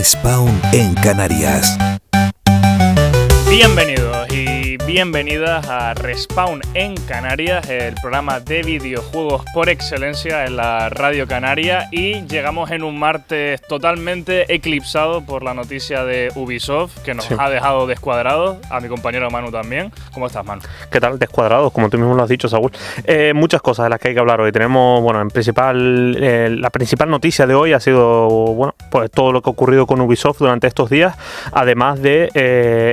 Respawn en Canarias. Bienvenidos y bienvenidas a Respawn en Canarias, el programa de videojuegos por excelencia en la Radio Canaria, y llegamos en un martes totalmente eclipsado por la noticia de Ubisoft, que nos ha dejado descuadrados, a mi compañero Manu también. ¿Cómo estás, Manu? ¿Qué tal? Descuadrados, como tú mismo lo has dicho, Saúl. Muchas cosas de las que hay que hablar hoy. Tenemos, bueno, la principal noticia de hoy ha sido, bueno, pues todo lo que ha ocurrido con Ubisoft durante estos días, además de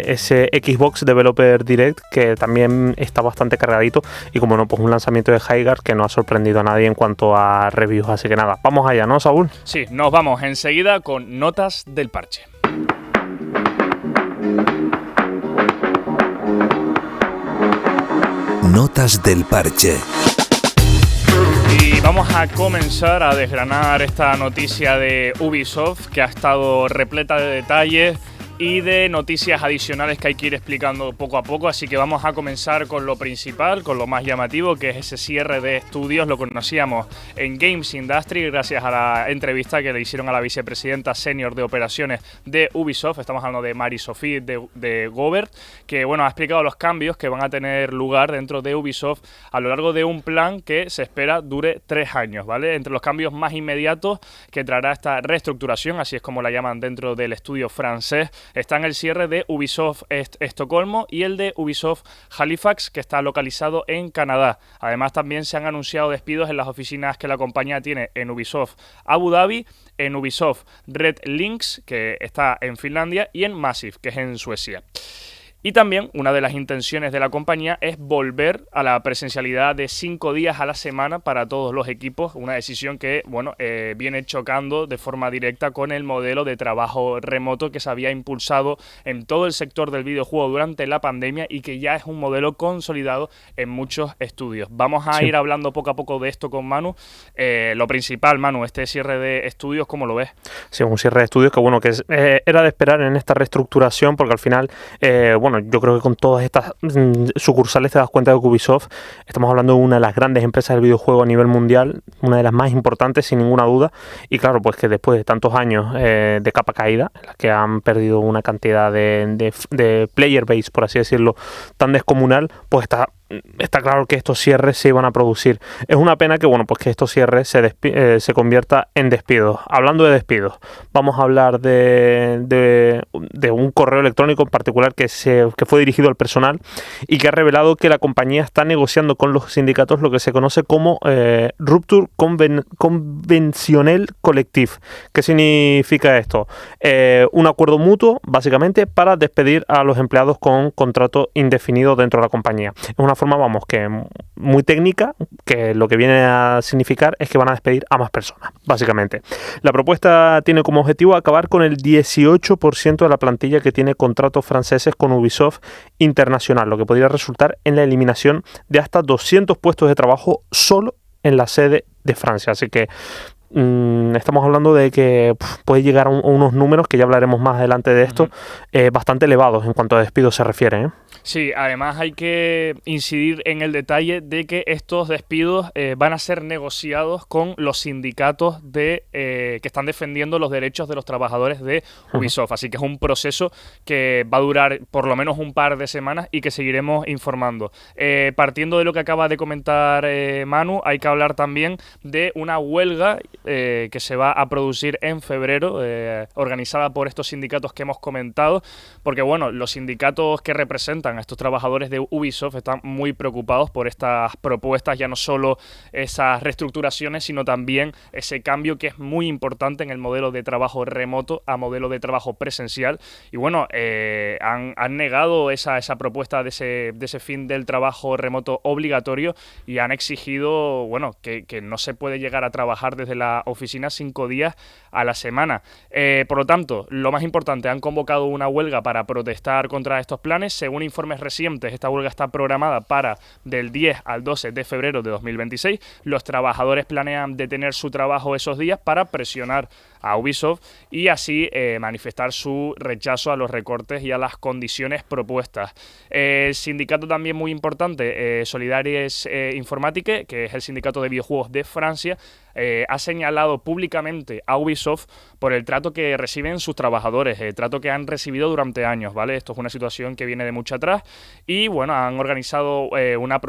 ese Xbox Developer Direct, que también está bastante cargadito, y como no, pues un lanzamiento de Hygar que no ha sorprendido a nadie en cuanto a reviews. Así que nada, vamos allá, ¿no, Saúl? Sí, nos vamos enseguida con notas del parche. Notas del parche. Y vamos a comenzar a desgranar esta noticia de Ubisoft, que ha estado repleta de detalles y de noticias adicionales que hay que ir explicando poco a poco, así que vamos a comenzar con lo principal, con lo más llamativo, que es ese cierre de estudios. Lo conocíamos en Games Industry gracias a la entrevista que le hicieron a la vicepresidenta senior de operaciones de Ubisoft. Estamos hablando de Marie-Sophie de Gobert, que bueno, ha explicado los cambios que van a tener lugar dentro de Ubisoft a lo largo de un plan que se espera dure 3 años, ¿vale? Entre los cambios más inmediatos que traerá esta reestructuración, así es como la llaman dentro del estudio francés, están el cierre de Ubisoft Estocolmo y el de Ubisoft Halifax, que está localizado en Canadá. Además, también se han anunciado despidos en las oficinas que la compañía tiene en Ubisoft Abu Dhabi, en Ubisoft Red Links, que está en Finlandia, y en Massive, que es en Suecia. Y también una de las intenciones de la compañía es volver a la presencialidad de 5 días a la semana para todos los equipos, una decisión que bueno, viene chocando de forma directa con el modelo de trabajo remoto que se había impulsado en todo el sector del videojuego durante la pandemia y que ya es un modelo consolidado en muchos estudios. Vamos a ir hablando poco a poco de esto con Manu. Lo principal, Manu, este cierre de estudios, ¿cómo lo ves? Sí, un cierre de estudios que bueno, que era de esperar en esta reestructuración, porque al final, bueno, yo creo que con todas estas sucursales te das cuenta de que Ubisoft, estamos hablando de una de las grandes empresas del videojuego a nivel mundial, una de las más importantes sin ninguna duda, y claro, pues que después de tantos años de capa caída, en las que han perdido una cantidad de player base, por así decirlo, tan descomunal, pues está claro que estos cierres se iban a producir. Es una pena que bueno, pues que estos cierres se convierta en despidos. Hablando de despidos, vamos a hablar de un correo electrónico en particular que fue dirigido al personal y que ha revelado que la compañía está negociando con los sindicatos lo que se conoce como Rupture Conventionnel Collective. ¿Qué significa esto? Un acuerdo mutuo, básicamente, para despedir a los empleados con contrato indefinido dentro de la compañía. Es una forma, vamos, que muy técnica, que lo que viene a significar es que van a despedir a más personas, básicamente. La propuesta tiene como objetivo acabar con el 18% de la plantilla que tiene contratos franceses con Ubisoft Internacional, lo que podría resultar en la eliminación de hasta 200 puestos de trabajo solo en la sede de Francia. Así que estamos hablando de que puede llegar a unos números, que ya hablaremos más adelante de esto, bastante elevados en cuanto a despidos se refiere, ¿eh? Sí, además hay que incidir en el detalle de que estos despidos van a ser negociados con los sindicatos que están defendiendo los derechos de los trabajadores de Ubisoft. Así que es un proceso que va a durar por lo menos un par de semanas y que seguiremos informando. Partiendo de lo que acaba de comentar Manu, hay que hablar también de una huelga que se va a producir en febrero, organizada por estos sindicatos que hemos comentado, porque bueno, los sindicatos que representan a estos trabajadores de Ubisoft están muy preocupados por estas propuestas, ya no solo esas reestructuraciones, sino también ese cambio que es muy importante en el modelo de trabajo remoto a modelo de trabajo presencial. Y bueno, han negado esa propuesta de ese fin del trabajo remoto obligatorio y han exigido, bueno, que no se puede llegar a trabajar desde la oficina 5 días a la semana. Por lo tanto, lo más importante, han convocado una huelga para protestar contra estos planes. Según informes recientes, esta huelga está programada para del 10 al 12 de febrero de 2026. Los trabajadores planean detener su trabajo esos días para presionar a Ubisoft y así manifestar su rechazo a los recortes y a las condiciones propuestas. El sindicato también muy importante, Solidaires Informatique, que es el sindicato de videojuegos de Francia, ha señalado públicamente a Ubisoft por el trato que reciben sus trabajadores, el trato que han recibido durante años, ¿vale? Esto es una situación que viene de mucho atrás y, bueno, han organizado una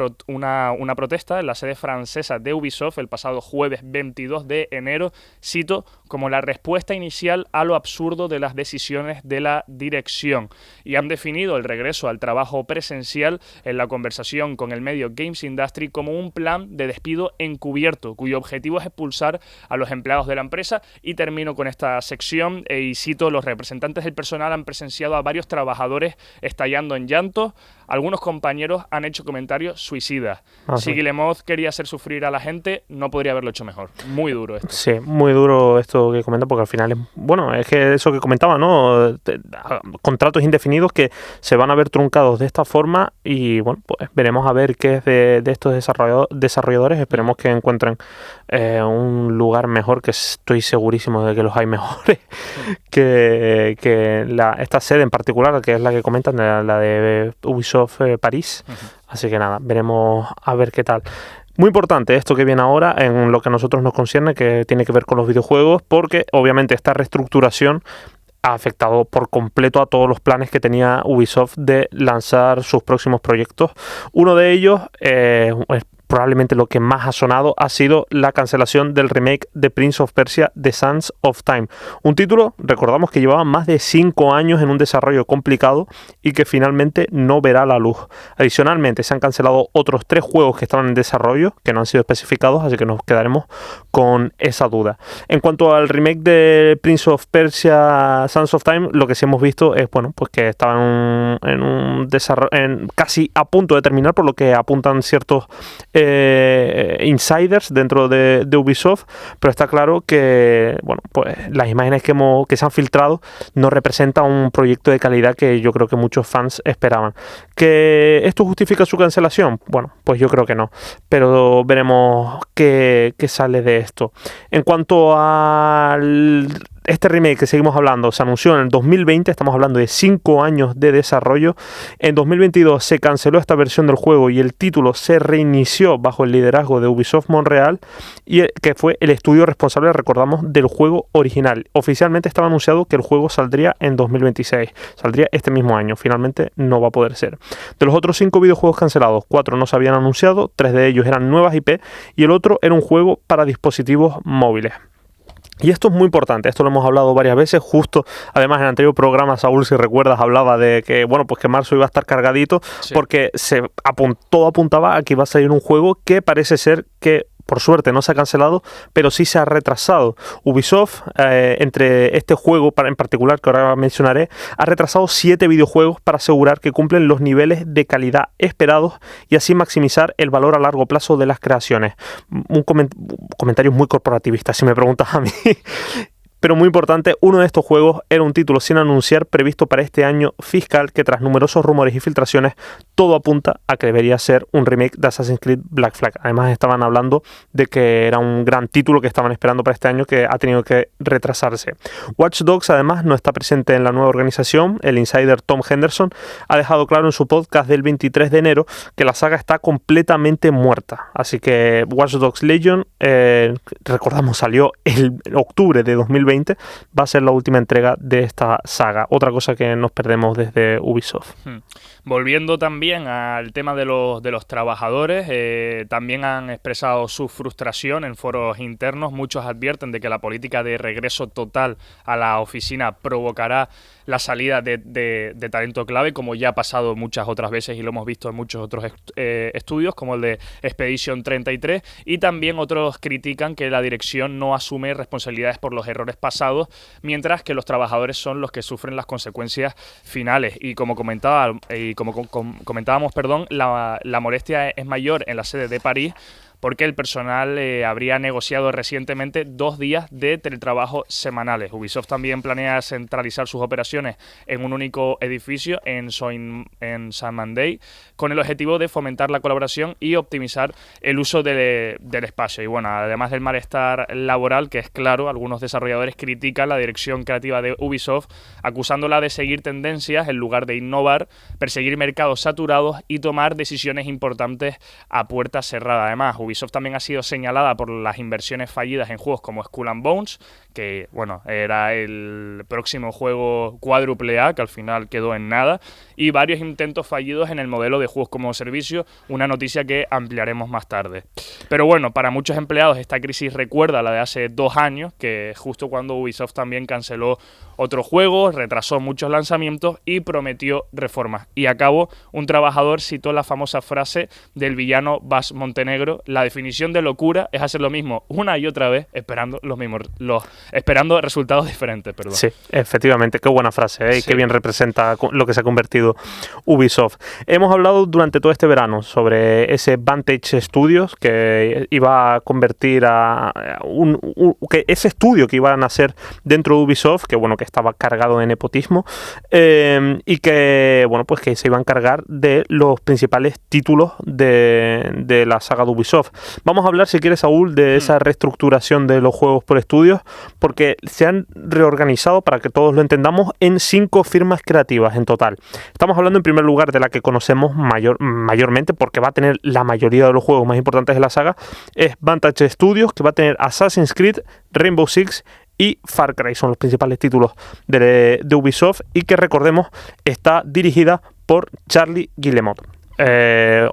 protesta en la sede francesa de Ubisoft el pasado jueves 22 de enero, cito, como la respuesta inicial a lo absurdo de las decisiones de la dirección, y han definido el regreso al trabajo presencial en la conversación con el medio Games Industry como un plan de despido encubierto, cuyo objetivo es expulsar a los empleados de la empresa. Y termino con esta sección y cito: los representantes del personal han presenciado a varios trabajadores estallando en llanto, algunos compañeros han hecho comentarios suicidas. Si Guillemot quería hacer sufrir a la gente, no podría haberlo hecho mejor. Muy duro esto. Sí, muy duro esto que comenta, porque al final es que eso que comentaba, ¿no? Contratos indefinidos que se van a ver truncados de esta forma y, bueno, pues veremos a ver qué es de estos desarrolladores. Esperemos que encuentren un lugar mejor, que estoy segurísimo de que los hay mejores que esta sede en particular, que es la que comentan, la de Ubisoft París. Así que nada, veremos a ver qué tal. Muy importante esto que viene ahora en lo que a nosotros nos concierne, que tiene que ver con los videojuegos, porque obviamente esta reestructuración ha afectado por completo a todos los planes que tenía Ubisoft de lanzar sus próximos proyectos. Uno de ellos probablemente lo que más ha sonado ha sido la cancelación del remake de Prince of Persia: The Sands of Time. Un título, recordamos, que llevaba más de 5 años en un desarrollo complicado y que finalmente no verá la luz. Adicionalmente, se han cancelado otros 3 juegos que estaban en desarrollo, que no han sido especificados, así que nos quedaremos con esa duda. En cuanto al remake de Prince of Persia: Sands of Time, lo que sí hemos visto es, bueno, pues que estaban en un desarrollo casi a punto de terminar, por lo que apuntan ciertos insiders dentro de Ubisoft, pero está claro que, bueno, pues las imágenes que se han filtrado no representan un proyecto de calidad que yo creo que muchos fans esperaban. ¿Que esto justifica su cancelación? Bueno, pues yo creo que no, pero veremos qué sale de esto. En cuanto al este remake que seguimos hablando, se anunció en el 2020, estamos hablando de 5 años de desarrollo. En 2022 se canceló esta versión del juego y el título se reinició bajo el liderazgo de Ubisoft Montreal, y que fue el estudio responsable, recordamos, del juego original. Oficialmente estaba anunciado que el juego saldría en 2026, saldría este mismo año. Finalmente no va a poder ser. De los otros 5 videojuegos cancelados, 4 no se habían anunciado, 3 de ellos eran nuevas IP y el otro era un juego para dispositivos móviles. Y esto es muy importante, esto lo hemos hablado varias veces, justo además en el anterior programa, Saúl, si recuerdas, hablaba de que, bueno, pues que marzo iba a estar cargadito, sí, porque todo apuntaba a que iba a salir un juego que parece ser que, por suerte, no se ha cancelado, pero sí se ha retrasado. Ubisoft, entre este juego en particular, que ahora mencionaré, ha retrasado 7 videojuegos para asegurar que cumplen los niveles de calidad esperados y así maximizar el valor a largo plazo de las creaciones. Un comentario muy corporativista, si me preguntas a mí. Pero muy importante, uno de estos juegos era un título sin anunciar previsto para este año fiscal, que tras numerosos rumores y filtraciones, todo apunta a que debería ser un remake de Assassin's Creed Black Flag. Además, estaban hablando de que era un gran título que estaban esperando para este año, que ha tenido que retrasarse. Watch Dogs, además, no está presente en la nueva organización. El insider Tom Henderson ha dejado claro en su podcast del 23 de enero que la saga está completamente muerta. Así que Watch Dogs Legion, recordamos, salió en octubre de 2020, va a ser la última entrega de esta saga. Otra cosa que nos perdemos desde Ubisoft. Volviendo también al tema de los trabajadores, también han expresado su frustración en foros internos. Muchos advierten de que la política de regreso total a la oficina provocará la salida de talento clave, como ya ha pasado muchas otras veces y lo hemos visto en muchos otros estudios, como el de Expedition 33, y también otros critican que la dirección no asume responsabilidades por los errores pasados, mientras que los trabajadores son los que sufren las consecuencias finales. Y como comentábamos, la molestia es mayor en la sede de París, porque el personal habría negociado recientemente 2 días de teletrabajo semanales. Ubisoft también planea centralizar sus operaciones en un único edificio en Saint-Mandé, con el objetivo de fomentar la colaboración y optimizar el uso del espacio. Y bueno, además del malestar laboral, que es claro, algunos desarrolladores critican la dirección creativa de Ubisoft, acusándola de seguir tendencias en lugar de innovar, perseguir mercados saturados y tomar decisiones importantes a puerta cerrada. Además, Ubisoft también ha sido señalada por las inversiones fallidas en juegos como Skull and Bones, que bueno, era el próximo juego cuádruple A, que al final quedó en nada, y varios intentos fallidos en el modelo de juegos como servicio, una noticia que ampliaremos más tarde. Pero bueno, para muchos empleados esta crisis recuerda a la de hace 2 años, que justo cuando Ubisoft también canceló otro juego, retrasó muchos lanzamientos y prometió reformas. Y a cabo, un trabajador citó la famosa frase del villano Bas Montenegro: la definición de locura es hacer lo mismo una y otra vez esperando esperando resultados diferentes. Perdón. Sí, efectivamente, qué buena frase, ¿eh? Sí. Y qué bien representa lo que se ha convertido Ubisoft. Hemos hablado durante todo este verano sobre ese Vantage Studios que iba a convertir que ese estudio que iban a hacer dentro de Ubisoft, que bueno, que estaba cargado de nepotismo, y que bueno, pues que se iba a encargar de los principales títulos de la saga de Ubisoft. Vamos a hablar, si quieres, Saúl, de esa reestructuración de los juegos por estudios, porque se han reorganizado, para que todos lo entendamos, en 5 firmas creativas en total. Estamos hablando en primer lugar de la que conocemos mayormente, porque va a tener la mayoría de los juegos más importantes de la saga, es Vantage Studios, que va a tener Assassin's Creed, Rainbow Six y Far Cry. Son los principales títulos de Ubisoft, y que, recordemos, está dirigida por Charlie Guillemot.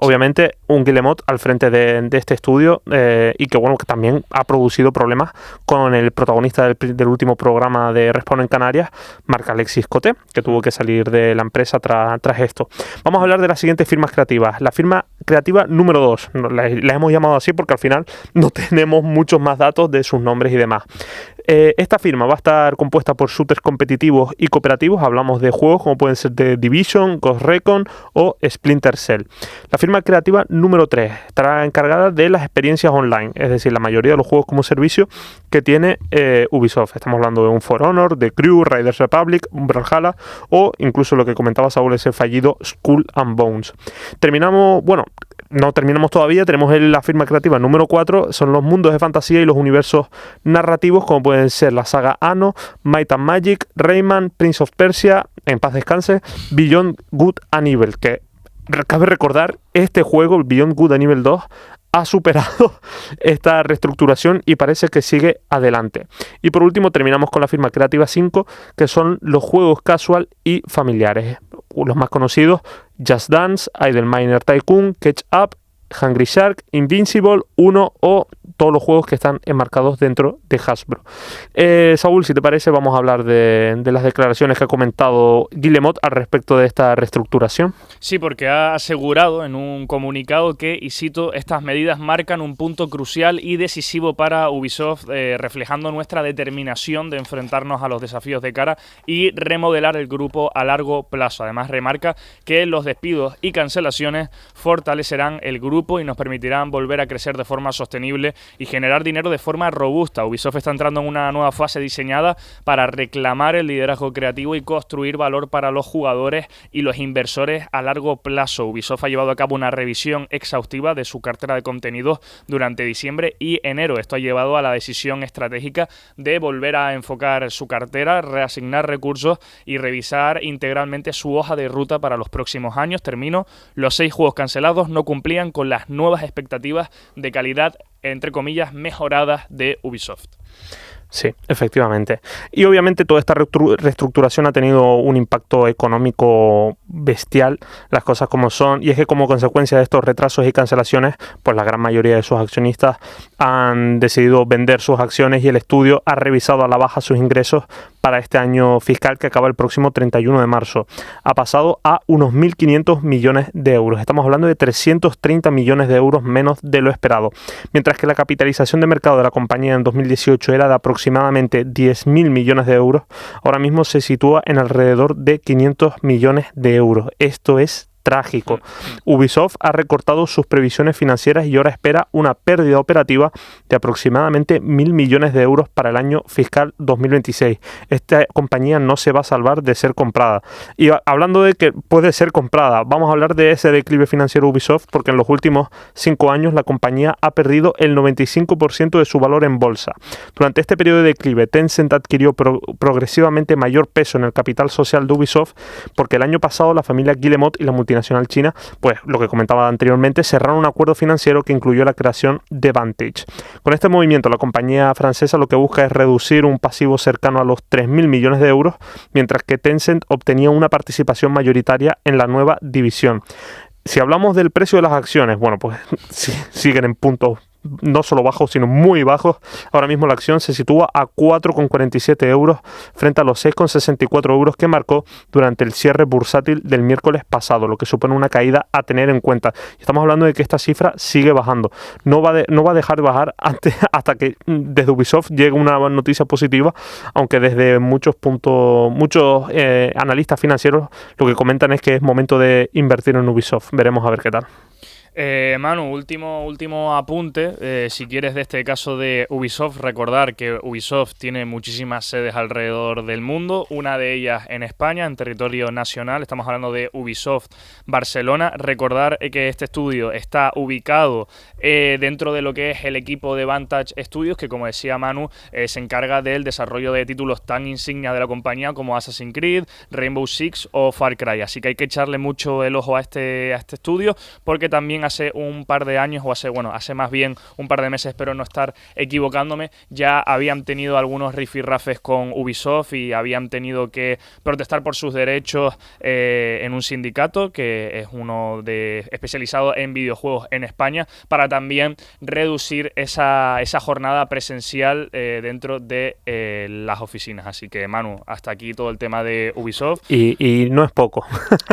Obviamente un Guillemot al frente de este estudio, y que bueno, que también ha producido problemas con el protagonista del último programa de Respawn en Canarias, Marc Alexis Coté, que tuvo que salir de la empresa tras esto. Vamos a hablar de las siguientes firmas creativas. La firma creativa número 2, la hemos llamado así porque al final no tenemos muchos más datos de sus nombres y demás. Esta firma va a estar compuesta por shooters competitivos y cooperativos. Hablamos de juegos como pueden ser The Division, Ghost Recon o Splinter Cell. La firma creativa número 3 estará encargada de las experiencias online, es decir, la mayoría de los juegos como servicio que tiene Ubisoft. Estamos hablando de un For Honor, The Crew, Riders Republic, un Brawlhalla o incluso lo que comentaba Saúl, ese fallido Skull and Bones. No terminamos todavía, tenemos la firma creativa número 4, son los mundos de fantasía y los universos narrativos, como pueden ser la saga Anno, Might and Magic, Rayman, Prince of Persia, en paz descanse, Beyond Good and Evil, que cabe recordar, este juego, el Beyond Good and Evil 2, ha superado esta reestructuración y parece que sigue adelante. Y por último terminamos con la firma creativa 5, que son los juegos casual y familiares. Los más conocidos: Just Dance, Idle Miner Tycoon, Catch Up, Hungry Shark, Invincible, Uno o todos los juegos que están enmarcados dentro de Hasbro. Saúl, si te parece, vamos a hablar de las declaraciones que ha comentado Guillemot al respecto de esta reestructuración. Sí, porque ha asegurado en un comunicado que, y cito, estas medidas marcan un punto crucial y decisivo para Ubisoft, reflejando nuestra determinación de enfrentarnos a los desafíos de cara y remodelar el grupo a largo plazo. Además, remarca que los despidos y cancelaciones fortalecerán el grupo y nos permitirán volver a crecer de forma sostenible y generar dinero de forma robusta. Ubisoft está entrando en una nueva fase diseñada para reclamar el liderazgo creativo y construir valor para los jugadores y los inversores a largo plazo. Ubisoft ha llevado a cabo una revisión exhaustiva de su cartera de contenidos durante diciembre y enero. Esto ha llevado a la decisión estratégica de volver a enfocar su cartera, reasignar recursos y revisar integralmente su hoja de ruta para los próximos años. Termino. Los 6 juegos cancelados no cumplían con las nuevas expectativas de calidad, entre comillas, mejoradas de Ubisoft. Sí, efectivamente. Y obviamente toda esta reestructuración ha tenido un impacto económico bestial, las cosas como son, y es que como consecuencia de estos retrasos y cancelaciones, pues la gran mayoría de sus accionistas han decidido vender sus acciones y el estudio ha revisado a la baja sus ingresos para este año fiscal que acaba el próximo 31 de marzo. Ha pasado a unos 1.500 millones de euros. Estamos hablando de 330 millones de euros menos de lo esperado. Mientras que la capitalización de mercado de la compañía en 2018 era de aproximadamente 10.000 millones de euros, ahora mismo se sitúa en alrededor de 500 millones de euros. Esto es trágico. Ubisoft ha recortado sus previsiones financieras y ahora espera una pérdida operativa de aproximadamente 1.000 millones de euros para el año fiscal 2026. Esta compañía no se va a salvar de ser comprada. Y hablando de que puede ser comprada, vamos a hablar de ese declive financiero Ubisoft, porque en los últimos 5 años la compañía ha perdido el 95% de su valor en bolsa. Durante este periodo de declive, Tencent adquirió progresivamente mayor peso en el capital social de Ubisoft, porque el año pasado la familia Guillemot y la multinacional china, pues lo que comentaba anteriormente, cerraron un acuerdo financiero que incluyó la creación de Vantage. Con este movimiento, la compañía francesa lo que busca es reducir un pasivo cercano a los 3.000 millones de euros, mientras que Tencent obtenía una participación mayoritaria en la nueva división. Si hablamos del precio de las acciones, bueno, pues siguen en puntos no solo bajos, sino muy bajos. Ahora mismo la acción se sitúa a 4,47 euros frente a los 6,64 euros que marcó durante el cierre bursátil del miércoles pasado, lo que supone una caída a tener en cuenta. Estamos hablando de que esta cifra sigue bajando. No va a dejar de bajar hasta que desde Ubisoft llegue una noticia positiva, aunque desde muchos analistas financieros lo que comentan es que es momento de invertir en Ubisoft. Veremos a ver qué tal. Manu, último apunte, si quieres, de este caso de Ubisoft. Recordar que Ubisoft tiene muchísimas sedes alrededor del mundo, una de ellas en España, en territorio nacional. Estamos hablando de Ubisoft Barcelona. Recordar que este estudio está ubicado dentro de lo que es el equipo de Vantage Studios, que, como decía Manu, se encarga del desarrollo de títulos tan insignia de la compañía como Assassin's Creed, Rainbow Six o Far Cry. Así que hay que echarle mucho el ojo a este estudio, porque también hace un par de años, o hace más bien un par de meses, espero no estar equivocándome, ya habían tenido algunos rifirrafes con Ubisoft y habían tenido que protestar por sus derechos en un sindicato, que es uno especializado en videojuegos en España, para también reducir esa jornada presencial dentro de las oficinas. Así que, Manu, hasta aquí todo el tema de Ubisoft. Y no es poco.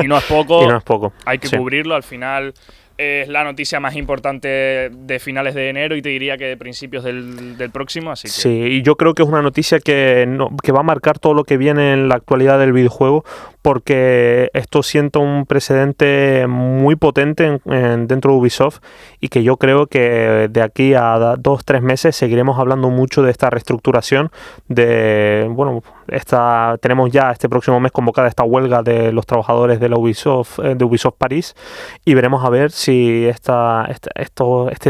Y no es poco. Y no es poco. Hay que cubrirlo. Al final es la noticia más importante de finales de enero y te diría que de principios del próximo. Así que... Sí, y yo creo que es una noticia que va a marcar todo lo que viene en la actualidad del videojuego, porque esto sienta un precedente muy potente dentro de Ubisoft, y que yo creo que de aquí a 2-3 meses seguiremos hablando mucho de esta reestructuración. Tenemos ya este próximo mes convocada esta huelga de los trabajadores de Ubisoft París, y veremos a ver si este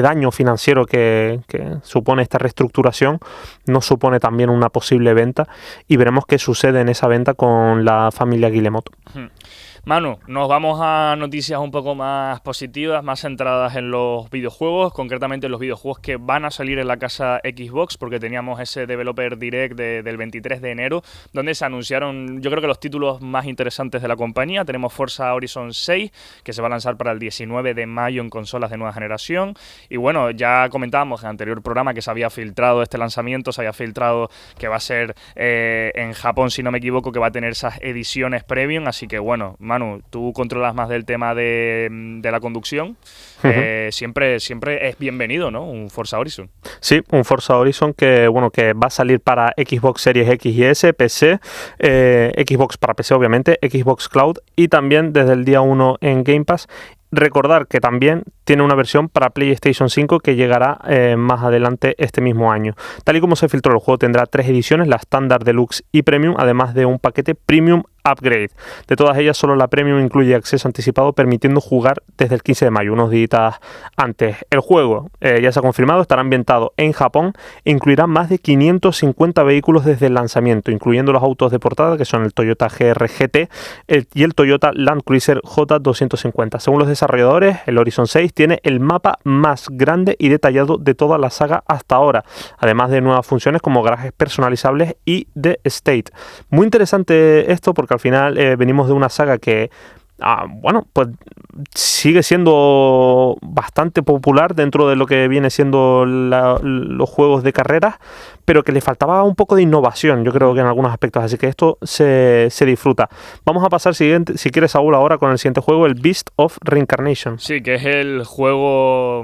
daño financiero que supone esta reestructuración nos supone también una posible venta, y veremos qué sucede en esa venta con la familia Guillemot. Manu, nos vamos a noticias un poco más positivas, más centradas en los videojuegos, concretamente en los videojuegos que van a salir en la casa Xbox, porque teníamos ese Developer Direct del 23 de enero, donde se anunciaron, yo creo que los títulos más interesantes de la compañía. Tenemos Forza Horizon 6, que se va a lanzar para el 19 de mayo en consolas de nueva generación. Y bueno, ya comentábamos en el anterior programa que se había filtrado este lanzamiento, se había filtrado que va a ser en Japón, si no me equivoco, que va a tener esas ediciones premium. Así que bueno, Manu, tú controlas más del tema de la conducción. Siempre es bienvenido, ¿no? Un Forza Horizon. Sí, un Forza Horizon que va a salir para Xbox Series X y S, PC, Xbox para PC obviamente, Xbox Cloud, y también desde el día 1 en Game Pass. Recordar que también tiene una versión para PlayStation 5 que llegará más adelante este mismo año. Tal y como se filtró, el juego tendrá 3 ediciones, la Standard, Deluxe y Premium, además de un paquete Premium Upgrade. De todas ellas, solo la Premium incluye acceso anticipado, permitiendo jugar desde el 15 de mayo, unos días antes. El juego, ya se ha confirmado, estará ambientado en Japón e incluirá más de 550 vehículos desde el lanzamiento, incluyendo los autos de portada, que son el Toyota GR GT y el Toyota Land Cruiser J250. Según los desarrolladores, el Horizon 6 tiene el mapa más grande y detallado de toda la saga hasta ahora, además de nuevas funciones como garajes personalizables y The State. Muy interesante esto, porque al final venimos de una saga que pues sigue siendo bastante popular dentro de lo que viene siendo los juegos de carreras, pero que le faltaba un poco de innovación, yo creo que en algunos aspectos, así que esto se disfruta. Vamos a pasar si quieres, Saúl, ahora con el siguiente juego, el Beast of Reincarnation. Sí, que es el juego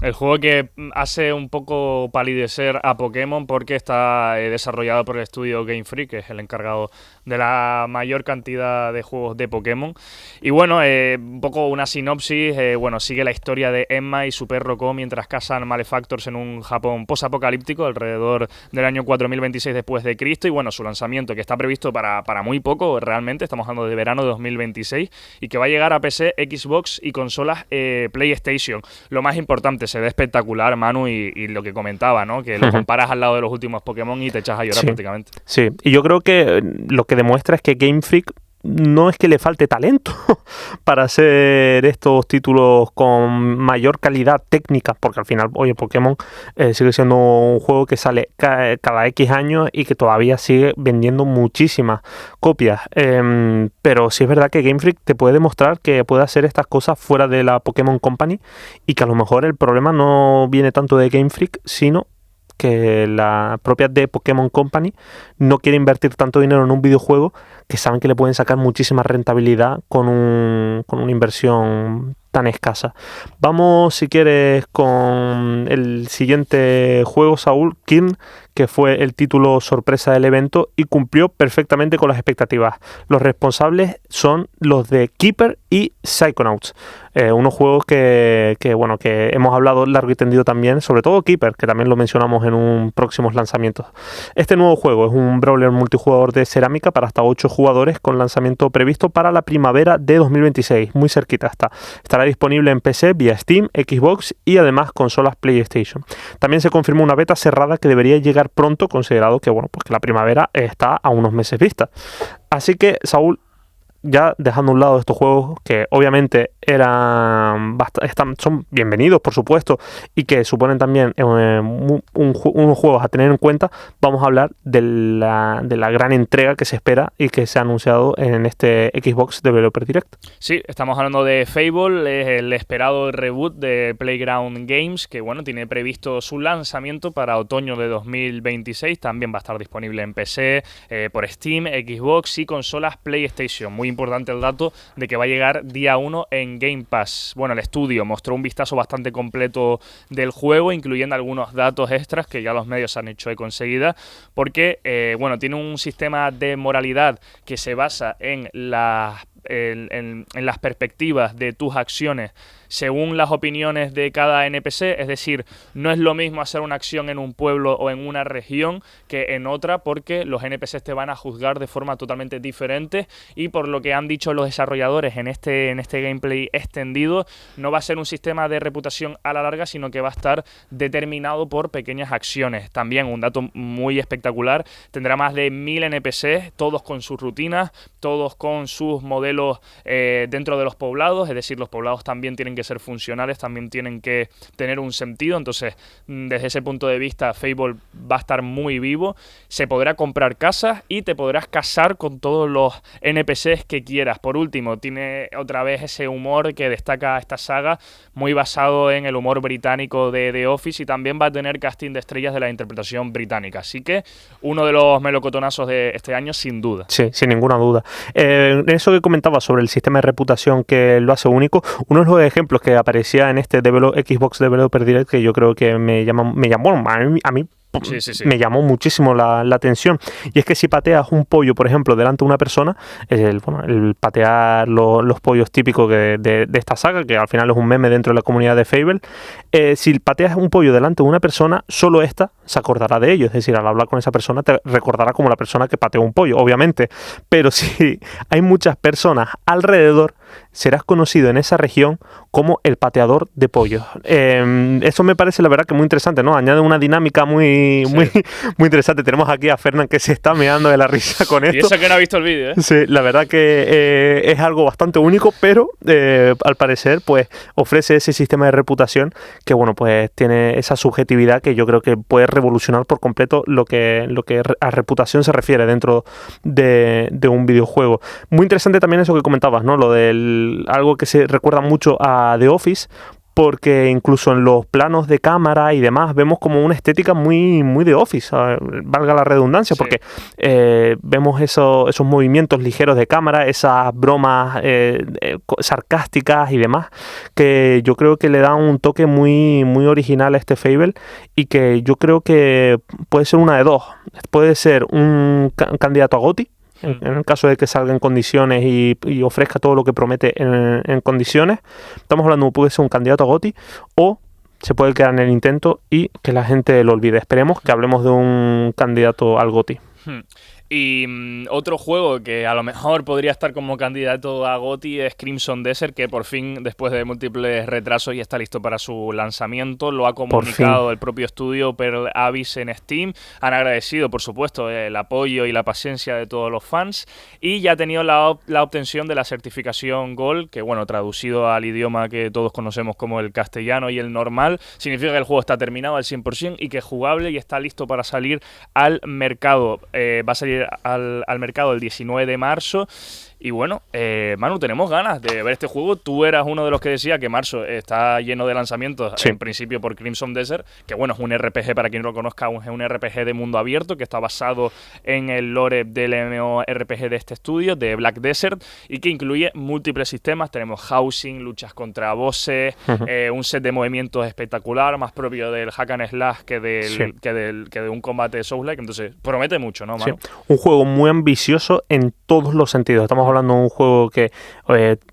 El juego que hace un poco palidecer a Pokémon porque está desarrollado por el estudio Game Freak, que es el encargado de la mayor cantidad de juegos de Pokémon. Y bueno, un poco una sinopsis, sigue la historia de Emma y su perro Ko mientras cazan malefactors en un Japón posapocalíptico alrededor del año 4026 después de Cristo. Y bueno, su lanzamiento que está previsto para muy poco, realmente, estamos hablando de verano de 2026, y que va a llegar a PC, Xbox y consolas PlayStation. Lo más importante, se ve espectacular, Manu, y lo que comentaba, ¿no? Que lo comparas al lado de los últimos Pokémon y te echas a llorar prácticamente. Sí, y yo creo que lo que demuestra es que Game Freak no es que le falte talento para hacer estos títulos con mayor calidad técnica, porque al final, oye, Pokémon sigue siendo un juego que sale cada X años y que todavía sigue vendiendo muchísimas copias. Pero sí es verdad que Game Freak te puede demostrar que puede hacer estas cosas fuera de la Pokémon Company, y que a lo mejor el problema no viene tanto de Game Freak, sino que la propia de Pokémon Company no quiere invertir tanto dinero en un videojuego que saben que le pueden sacar muchísima rentabilidad con una inversión tan escasa. Vamos, si quieres, con el siguiente juego, Saúl, Kirn, que fue el título sorpresa del evento y cumplió perfectamente con las expectativas. Los responsables son los de Keeper y Psychonauts, unos juegos que hemos hablado largo y tendido también, sobre todo Keeper, que también lo mencionamos en un próximos lanzamientos. Este nuevo juego es un brawler multijugador de cerámica para hasta 8 jugadores con lanzamiento previsto para la primavera de 2026, muy cerquita está. Estará disponible en PC vía Steam, Xbox y además consolas PlayStation. También se confirmó una beta cerrada que debería llegar pronto, considerado que que la primavera está a unos meses vista. Así que, Saúl, ya dejando a un lado estos juegos que obviamente son bienvenidos, por supuesto, y que suponen también unos juegos a tener en cuenta, vamos a hablar de la gran entrega que se espera y que se ha anunciado en este Xbox Developer Direct. Sí, estamos hablando de Fable, es el esperado reboot de Playground Games, que tiene previsto su lanzamiento para otoño de 2026, también va a estar disponible en PC, por Steam, Xbox y consolas PlayStation. Muy importante el dato de que va a llegar día 1 en Game Pass. El estudio mostró un vistazo bastante completo del juego, incluyendo algunos datos extras que ya los medios han hecho eco enseguida, porque tiene un sistema de moralidad que se basa en las perspectivas de tus acciones según las opiniones de cada NPC, es decir, no es lo mismo hacer una acción en un pueblo o en una región que en otra, porque los NPCs te van a juzgar de forma totalmente diferente, y por lo que han dicho los desarrolladores en este gameplay extendido, no va a ser un sistema de reputación a la larga, sino que va a estar determinado por pequeñas acciones. También un dato muy espectacular, tendrá más de 1000 NPCs, todos con sus rutinas, todos con sus modelos dentro de los poblados, es decir, los poblados también tienen que ser funcionales, también tienen que tener un sentido. Entonces, desde ese punto de vista, Fable va a estar muy vivo. Se podrá comprar casas y te podrás casar con todos los NPCs que quieras. Por último, tiene otra vez ese humor que destaca esta saga, muy basado en el humor británico de The Office, y también va a tener casting de estrellas de la interpretación británica. Así que uno de los melocotonazos de este año, sin duda. Sí, sin ninguna duda. Eso que comentaba sobre el sistema de reputación que lo hace único, uno de los ejemplos que aparecía en este Xbox Developer Direct, que yo creo que me llamó a mí Sí. me llamó muchísimo la atención, y es que si pateas un pollo, por ejemplo, delante de una persona, el patear los pollos típicos de esta saga, que al final es un meme dentro de la comunidad de Fable, si pateas un pollo delante de una persona, solo esta se acordará de ello, es decir, al hablar con esa persona te recordará como la persona que pateó un pollo, obviamente, pero si hay muchas personas alrededor, serás conocido en esa región como el pateador de pollos. Eso me parece, la verdad, que muy interesante, ¿no? Añade una dinámica muy interesante. Tenemos aquí a Fernán que se está meando de la risa con esto. Y eso que no ha visto el vídeo, ¿eh? Sí, la verdad que es algo bastante único, pero al parecer pues ofrece ese sistema de reputación que pues tiene esa subjetividad que yo creo que puede revolucionar por completo lo que a reputación se refiere dentro de un videojuego. Muy interesante también eso que comentabas, ¿no? Lo del algo que se recuerda mucho a The Office, porque incluso en los planos de cámara y demás vemos como una estética muy, muy de Office, valga la redundancia, Sí. porque vemos esos movimientos ligeros de cámara, esas bromas sarcásticas y demás, que yo creo que le dan un toque muy, muy original a este Fable y que yo creo que puede ser una de dos. Puede ser un candidato a GOTY, en el caso de que salga en condiciones y ofrezca todo lo que promete en condiciones. Estamos hablando, puede ser un candidato a GOTY, o se puede quedar en el intento y que la gente lo olvide. Esperemos que hablemos de un candidato al GOTY. Y otro juego que a lo mejor podría estar como candidato a GOTY es Crimson Desert, que por fin, después de múltiples retrasos, ya está listo para su lanzamiento. Lo ha comunicado el propio estudio Pearl Abyss en Steam. Han agradecido, por supuesto, el apoyo y la paciencia de todos los fans. Y ya ha tenido la obtención de la certificación Gold, que, bueno, traducido al idioma que todos conocemos como el castellano y el normal, significa que el juego está terminado al 100% y que es jugable y está listo para salir al mercado. Va a salir al mercado el 19 de marzo. Y bueno, Manu, tenemos ganas de ver este juego. Tú eras uno de los que decía que marzo está lleno de lanzamientos, sí, en principio por Crimson Desert, que bueno, es un RPG, para quien no lo conozca, es un RPG de mundo abierto que está basado en el lore del MMORPG de este estudio, de Black Desert, y que incluye múltiples sistemas. Tenemos housing, luchas contra bosses, un set de movimientos espectacular, más propio del hack and slash que de un combate de Souls-like. Entonces, promete mucho, ¿no, Manu? Sí. Un juego muy ambicioso en todos los sentidos. Estamos hablando de un juego que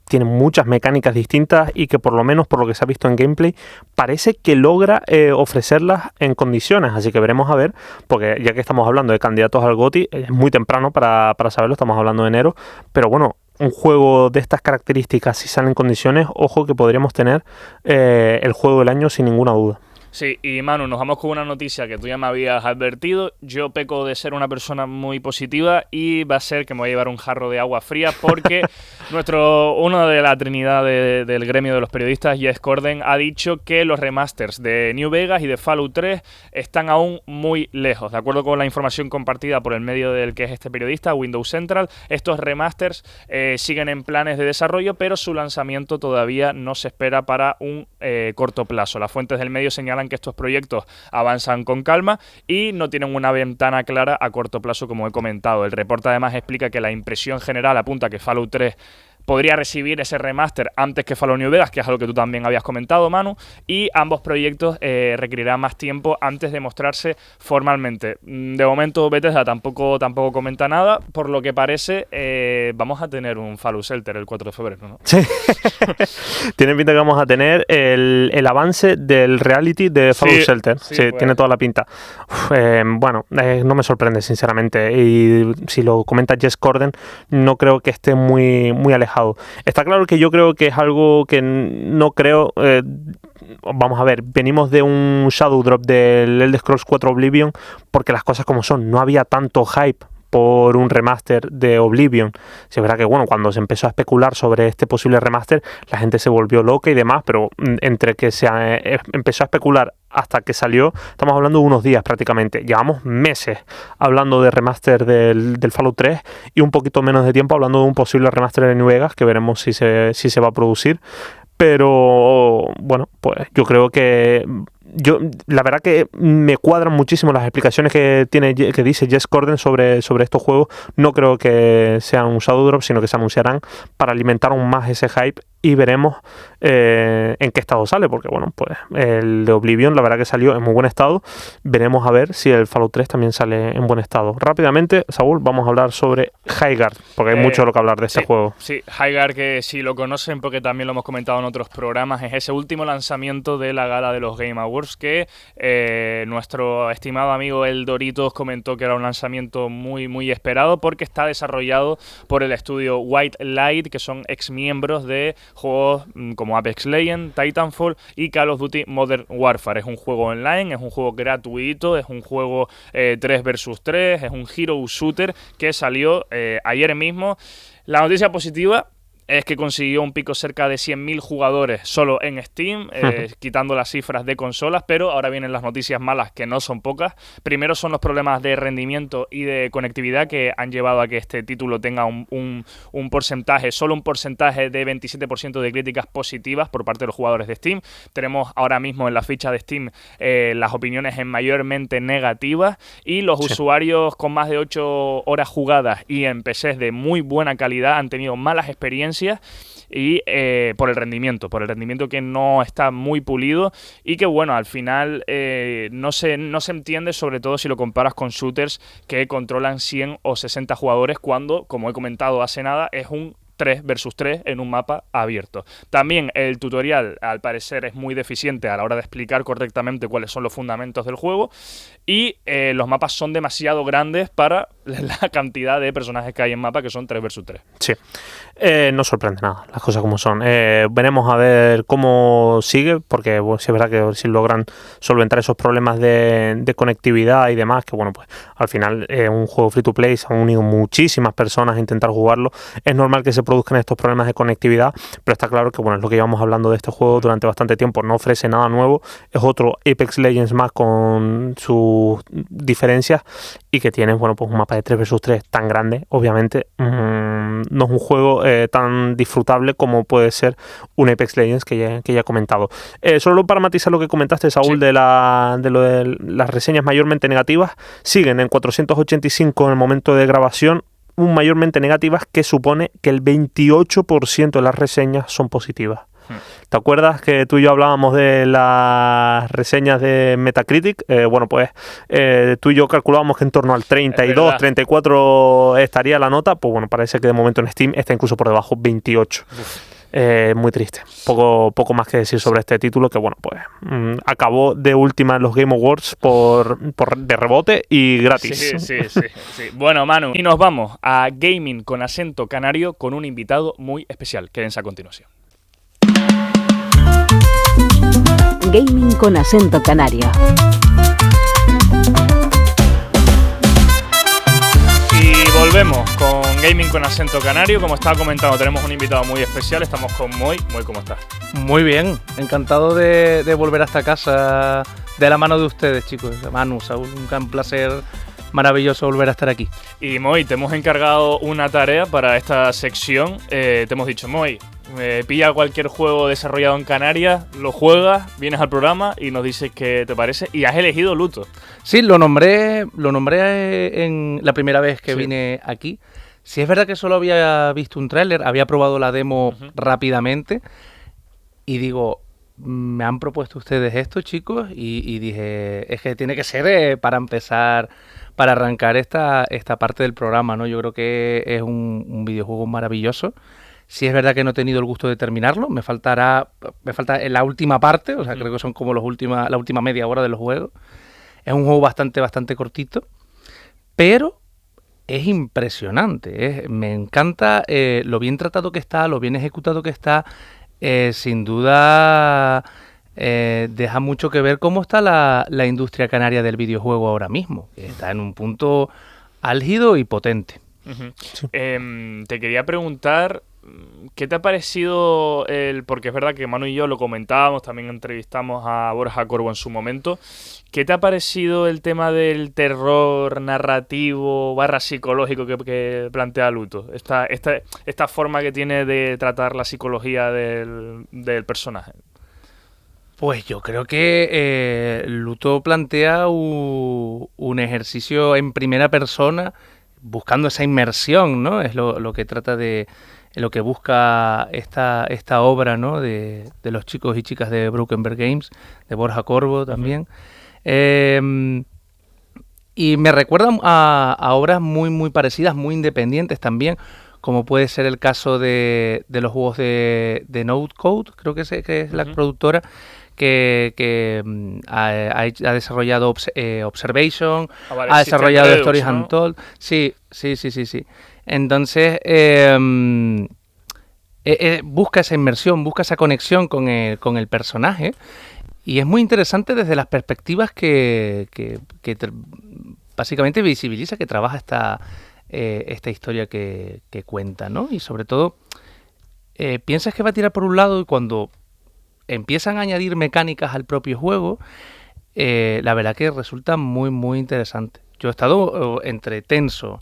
tiene muchas mecánicas distintas y que, por lo menos por lo que se ha visto en gameplay, parece que logra ofrecerlas en condiciones. Así que veremos a ver, porque ya que estamos hablando de candidatos al GOTY, es muy temprano para saberlo, estamos hablando de enero, pero bueno, un juego de estas características, si sale en condiciones, ojo que podríamos tener el juego del año sin ninguna duda. Sí, y Manu, nos vamos con una noticia que tú ya me habías advertido. Yo peco de ser una persona muy positiva y va a ser que me voy a llevar un jarro de agua fría porque uno de la trinidad del gremio de los periodistas, Jez Corden, ha dicho que los remasters de New Vegas y de Fallout 3 están aún muy lejos. De acuerdo con la información compartida por el medio del que es este periodista, Windows Central, estos remasters siguen en planes de desarrollo, pero su lanzamiento todavía no se espera para un corto plazo. Las fuentes del medio señalan que estos proyectos avanzan con calma y no tienen una ventana clara a corto plazo, como he comentado. El reporte además explica que la impresión general apunta a que Fallout 3 podría recibir ese remaster antes que Fallout New Vegas, que es algo que tú también habías comentado, Manu, y ambos proyectos requerirán más tiempo antes de mostrarse formalmente. De momento Bethesda tampoco comenta nada, por lo que parece vamos a tener un Fallout Shelter el 4 de febrero, ¿no? Sí. Tiene pinta que vamos a tener el avance del reality de Fallout Shelter. Sí, pues tiene toda la pinta. Bueno, no me sorprende, sinceramente. Y si lo comenta Jez Corden, no creo que esté muy, muy alejado. Está claro que yo creo que es algo que no creo... vamos a ver, venimos de un Shadow Drop del Elder Scrolls 4 Oblivion porque las cosas como son, no había tanto hype por un remaster de Oblivion. Sí, es verdad que bueno, cuando se empezó a especular sobre este posible remaster, la gente se volvió loca y demás, pero entre que se empezó a especular hasta que salió, estamos hablando de unos días prácticamente. Llevamos meses hablando de remaster del Fallout 3 y un poquito menos de tiempo hablando de un posible remaster de New Vegas, que veremos si se va a producir. Pero bueno, pues yo creo que la verdad que me cuadran muchísimo las explicaciones que dice Jez Corden sobre estos juegos. No creo que sean un Shadow Drop, sino que se anunciarán para alimentar aún más ese hype y veremos en qué estado sale, porque bueno, pues el de Oblivion la verdad que salió en muy buen estado. Veremos a ver si el Fallout 3 también sale en buen estado. Rápidamente, Saúl, vamos a hablar sobre Highguard, porque hay mucho de lo que hablar de este juego. Sí, Highguard, que si lo conocen, porque también lo hemos comentado en otros programas, es ese último lanzamiento de la gala de los Game Awards que nuestro estimado amigo El Doritos comentó que era un lanzamiento muy, muy esperado porque está desarrollado por el estudio White Light, que son ex miembros de juegos como Apex Legends, Titanfall y Call of Duty Modern Warfare. Es un juego online, es un juego gratuito, es un juego 3 vs 3, es un hero shooter que salió ayer mismo. La noticia positiva, es que consiguió un pico cerca de 100.000 jugadores solo en Steam, quitando las cifras de consolas, pero ahora vienen las noticias malas, que no son pocas. Primero son los problemas de rendimiento y de conectividad que han llevado a que este título tenga un porcentaje, solo un porcentaje de 27% de críticas positivas por parte de los jugadores de Steam. Tenemos ahora mismo en la ficha de Steam las opiniones en mayormente negativas, y los usuarios con más de 8 horas jugadas y en PCs de muy buena calidad han tenido malas experiencias, y por el rendimiento que no está muy pulido, y que bueno, al final no se entiende, sobre todo si lo comparas con shooters que controlan 100 o 60 jugadores, cuando, como he comentado hace nada, es un 3 versus 3 en un mapa abierto. También el tutorial, al parecer, es muy deficiente a la hora de explicar correctamente cuáles son los fundamentos del juego, y los mapas son demasiado grandes para la cantidad de personajes que hay en mapa, que son 3 versus 3. Sí, no sorprende nada, las cosas como son. Veremos a ver cómo sigue, porque bueno, sí es verdad que si logran solventar esos problemas de conectividad y demás, que bueno, pues al final un juego free to play se han unido muchísimas personas a intentar jugarlo. Es normal que se produzcan estos problemas de conectividad, pero está claro que bueno, es lo que llevamos hablando de este juego durante bastante tiempo. No ofrece nada nuevo, es otro Apex Legends más con sus diferencias, y que tiene bueno, pues un mapa de 3 versus 3 tan grande, obviamente no es un juego tan disfrutable como puede ser un Apex Legends que ya he comentado. Solo para matizar lo que comentaste, Saúl, sí, de lo de las reseñas mayormente negativas, siguen en 485 en el momento de grabación, un mayormente negativas que supone que el 28% de las reseñas son positivas. ¿Te acuerdas que tú y yo hablábamos de las reseñas de Metacritic? Bueno, pues tú y yo calculábamos que en torno al 32, 34 estaría la nota. Pues bueno, parece que de momento en Steam está incluso por debajo, 28. Muy triste. Poco más que decir sobre este título, que bueno, pues acabó de última en los Game Awards de rebote y gratis. Sí. Bueno, Manu, y nos vamos a Gaming con acento canario con un invitado muy especial. Quédense a continuación. Gaming con acento canario. Y volvemos con Gaming con acento canario. Como estaba comentando, tenemos un invitado muy especial. Estamos con Moi. Moi, ¿cómo estás? Muy bien, encantado de volver a esta casa de la mano de ustedes, chicos. Manu, Saúl, un gran placer, maravilloso volver a estar aquí. Y Moi, te hemos encargado una tarea para esta sección. Te hemos dicho, Moi, pilla cualquier juego desarrollado en Canarias, lo juegas, vienes al programa y nos dices qué te parece. Y has elegido Luto. Sí, lo nombré en la primera vez que vine aquí. Sí, es verdad que solo había visto un tráiler, había probado la demo rápidamente y digo, me han propuesto ustedes esto, chicos, y dije, es que tiene que ser para empezar, para arrancar esta parte del programa, ¿no? Yo creo que es un videojuego maravilloso. Sí es verdad que no he tenido el gusto de terminarlo, me falta en la última parte, o sea, creo que son como la última media hora del juego. Es un juego bastante cortito, pero es impresionante. Me encanta lo bien tratado que está, lo bien ejecutado que está. Sin duda deja mucho que ver cómo está la industria canaria del videojuego ahora mismo, que está en un punto álgido y potente. Sí. Te quería preguntar, ¿qué te ha parecido porque es verdad que Manu y yo lo comentábamos, también entrevistamos a Borja Corbo en su momento, ¿qué te ha parecido el tema del terror narrativo / psicológico que plantea Luto? Esta forma que tiene de tratar la psicología del personaje. Pues yo creo que Luto plantea un ejercicio en primera persona, buscando esa inmersión, ¿no? Es lo que trata de... lo que busca esta obra, ¿no? de los chicos y chicas de Broken Bear Games, de Borja Corbo también. Y me recuerdan a obras muy parecidas, muy independientes también, como puede ser el caso de los juegos de Note Code, creo que es la productora, que ha desarrollado Observation, ha desarrollado Stories Untold. Sí. Entonces, busca esa inmersión, busca esa conexión con el personaje, y es muy interesante desde las perspectivas que básicamente visibiliza, que trabaja esta historia que cuenta, ¿no? Y sobre todo, piensas que va a tirar por un lado y cuando empiezan a añadir mecánicas al propio juego, la verdad que resulta muy, muy interesante. Yo he estado entre tenso.